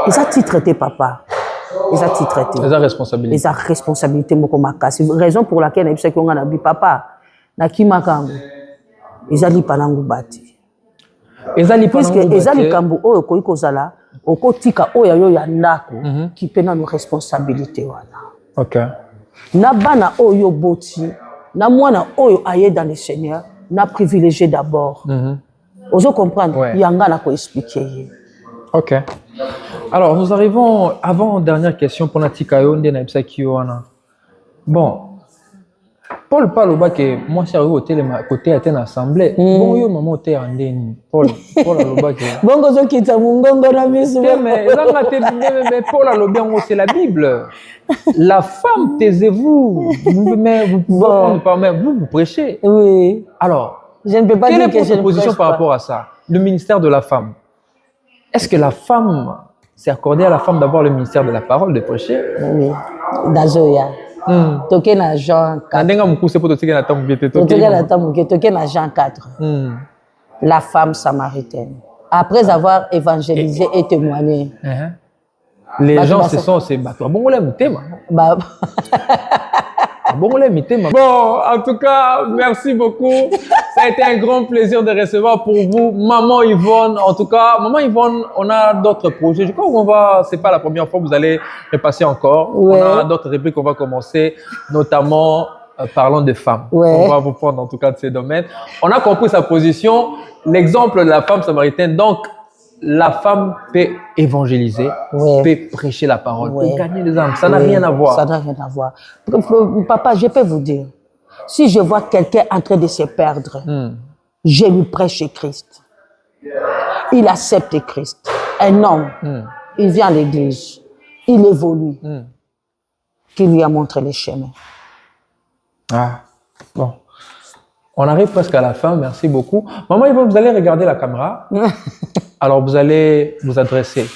[SPEAKER 2] Ils ont titré papa. Ils ont titré.
[SPEAKER 1] Ils ont responsabilité.
[SPEAKER 2] Ils ont responsabilité moko makasi. Raison pour laquelle ils ont qu'on a dit papa na kimakango. Ils ont li panangu bati. Puisque ezali kambu oyo koyi kozala okotika oyo yo ya ndako qui pena nos responsabilités wana.
[SPEAKER 1] OK.
[SPEAKER 2] Na bana oyo boti na mwana oyo aye dans le Seigneur na privilégié d'abord. Ozo comprendre yanga na ko expliquer.
[SPEAKER 1] OK. Alors nous arrivons avant dernière question pour Natika yo ndena ibsaki wana. Bon, Paul parle que moi c'est arrivé au côté à une assemblée. Bon yo maman était en ligne. Paul aloba que
[SPEAKER 2] bongo zo kita mungongo na misu.
[SPEAKER 1] Mais Paul aloba c'est la Bible. La femme taisez-vous. Mais vous pouvez vous prêchez.
[SPEAKER 2] Oui.
[SPEAKER 1] Alors,
[SPEAKER 2] je ne peux pas dire que j'ai une
[SPEAKER 1] position par rapport à ça. Le ministère de la femme. Est-ce que la femme c'est accordé à la femme d'avoir le ministère de la parole de prêcher?
[SPEAKER 2] Oui. Dazoya. Toké na Jean 4. Toké na Jean 4. La femme samaritaine. Après avoir évangélisé et témoigné.
[SPEAKER 1] Les gens se sont bon en tout cas, merci beaucoup. Ça a été un grand plaisir de recevoir pour vous Maman Yvonne. En tout cas, Maman Yvonne, on a d'autres projets. Je crois c'est pas la première fois que vous allez repasser encore. Ouais. On a d'autres répliques qu'on va commencer, notamment parlant de femmes. Ouais. On va vous prendre en tout cas de ces domaines. On a compris sa position, l'exemple de la femme samaritaine. Donc, la femme peut évangéliser, peut prêcher la parole, peut gagner les âmes. Ça n'a rien à voir.
[SPEAKER 2] Ça n'a rien à voir. Papa, je peux vous dire, si je vois quelqu'un en train de se perdre, je lui prêche Christ. Il accepte Christ. Un homme, il vient à l'église, il évolue, qui lui a montré les chemins.
[SPEAKER 1] Ah, bon. On arrive presque à la fin, merci beaucoup. Maman Yvonne, vous allez regarder la caméra. Alors, vous allez vous adresser.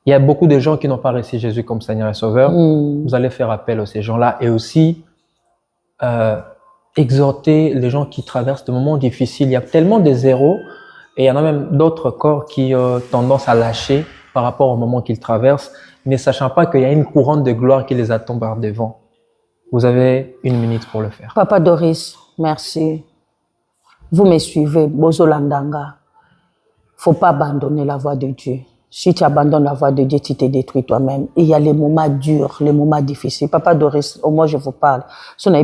[SPEAKER 1] Il y a beaucoup de gens qui n'ont pas reçu Jésus comme Seigneur et Sauveur. Vous allez faire appel à ces gens-là et aussi exhorter les gens qui traversent des moments difficiles. Il y a tellement de zéros et il y en a même d'autres corps qui ont tendance à lâcher par rapport au moment qu'ils traversent, ne sachant pas qu'il y a une couronne de gloire qui les attend par devant. Vous avez 1 minute pour le faire.
[SPEAKER 2] Papa Doris, merci. Vous me suivez, Bozo Landanga. Il ne faut pas abandonner la voie de Dieu. Si tu abandonnes la voie de Dieu, tu te détruis toi-même. Il y a les moments durs, les moments difficiles. Papa Doris, au moins je vous parle. Si on a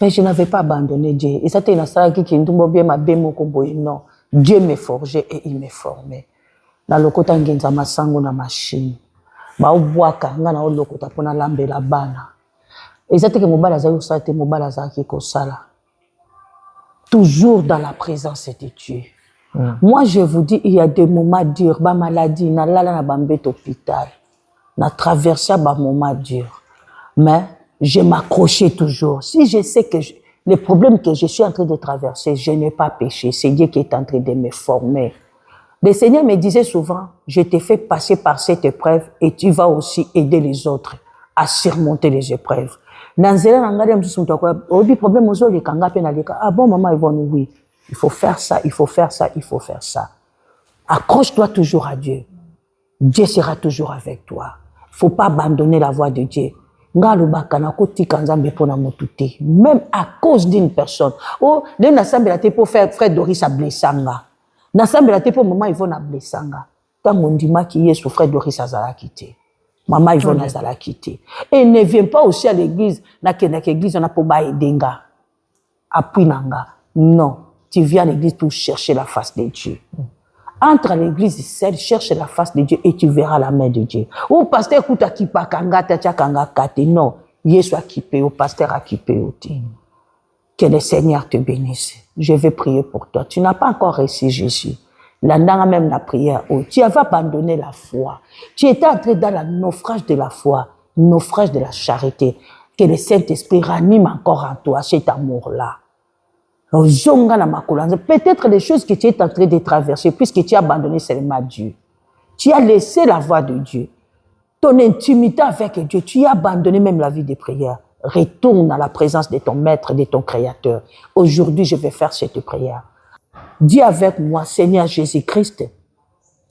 [SPEAKER 2] mais je n'avais pas abandonné Dieu. Et ça, c'est non. Dieu m'a forgé et il m'a formé. Na lokota ngenza masango na machine ba obwaka nga na lokota pona lambela bana ezate ke mobala za yosala te mobala za ki kosala toujours dans la présence de Dieu. Moi je vous dis il y a des moments durs ba maladie na lala na bambete hôpital na traverser ba moments durs mais je m'accrochais toujours. Si je sais que les problèmes que je suis en train de traverser, je n'ai pas péché, c'est Dieu qui est en train de me former. Le Seigneur me disait souvent, je t'ai fait passer par cette épreuve et tu vas aussi aider les autres à surmonter les épreuves. Ah bon, maman, Yvonne, oui, il faut faire ça, il faut faire ça, il faut faire ça. Accroche-toi toujours à Dieu. Dieu sera toujours avec toi. Il ne faut pas abandonner la voie de Dieu. Même à cause d'une personne. Oh, pour faire frère Doris à Blessanga. Nasambela te po maman Yvonne a blessanga. Tant mon dima qui est souffert de risazala quitté. Maman Yvonne a zala quitté. Et ne vient pas aussi à l'église, na église on a pour bailler denga. Appui nanga. Non, tu viens à l'église pour chercher la face de Dieu. Entre à l'église seule, cherche la face de Dieu et tu verras la main de Dieu. Ou pasteur écoute à qui pa kanga tacha kanga kate. Non, Yesu a kippé, ou pasteur a kippé aussi. Que le Seigneur te bénisse. Je vais prier pour toi. Tu n'as pas encore reçu Jésus. Là, même la prière, tu avais abandonné la foi. Tu étais entré dans le naufrage de la foi, naufrage de la charité. Que le Saint-Esprit ranime encore en toi cet amour-là. Peut-être les choses que tu es en train de traverser, puisque tu as abandonné seulement Dieu. Tu as laissé la voie de Dieu. Ton intimité avec Dieu, tu as abandonné même la vie de prière. Retourne à la présence de ton Maître, de ton Créateur. Aujourd'hui, je vais faire cette prière. Dis avec moi, Seigneur Jésus-Christ,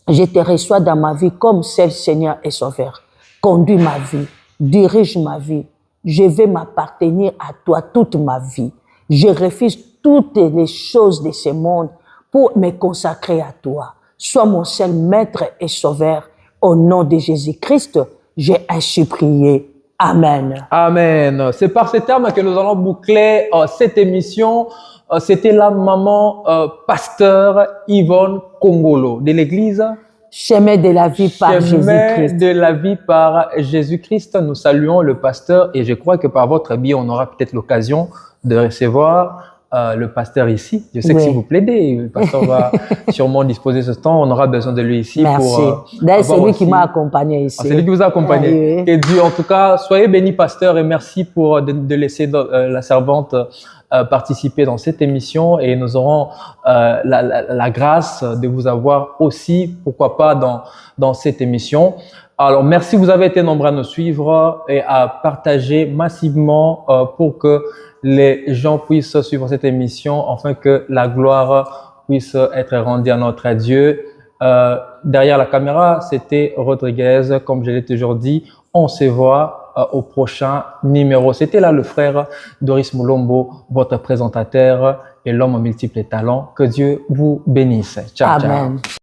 [SPEAKER 2] je te reçois dans ma vie comme seul Seigneur et Sauveur. Conduis ma vie, dirige ma vie. Je vais m'appartenir à toi toute ma vie. Je refuse toutes les choses de ce monde pour me consacrer à toi. Sois mon seul Maître et Sauveur. Au nom de Jésus-Christ, j'ai ainsi prié. Amen.
[SPEAKER 1] Amen. C'est par ces termes que nous allons boucler cette émission. C'était la maman pasteur Yvonne Kongolo de l'église
[SPEAKER 2] Chemin de la vie par Jésus-Christ.
[SPEAKER 1] Chemin de la vie par Jésus-Christ. Nous saluons le pasteur et je crois que par votre biais, on aura peut-être l'occasion de recevoir le pasteur ici. Je sais que si vous plaidez, le pasteur va sûrement disposer ce temps. On aura besoin de lui ici.
[SPEAKER 2] Merci. D'ailleurs, c'est lui qui m'a accompagné ici.
[SPEAKER 1] C'est lui qui vous a accompagné. Oui. Et Dieu, en tout cas, soyez bénis, pasteur, et merci pour de laisser la servante participer dans cette émission. Et nous aurons la grâce de vous avoir aussi, pourquoi pas, dans cette émission. Alors, merci, vous avez été nombreux à nous suivre et à partager massivement pour que les gens puissent suivre cette émission, afin que la gloire puisse être rendue à notre Dieu. Derrière la caméra, c'était Rodriguez, comme je l'ai toujours dit. On se voit au prochain numéro. C'était là le frère Doris Mulombo, votre présentateur et l'homme aux multiples talents. Que Dieu vous bénisse. Ciao,
[SPEAKER 2] Amen.
[SPEAKER 1] Ciao.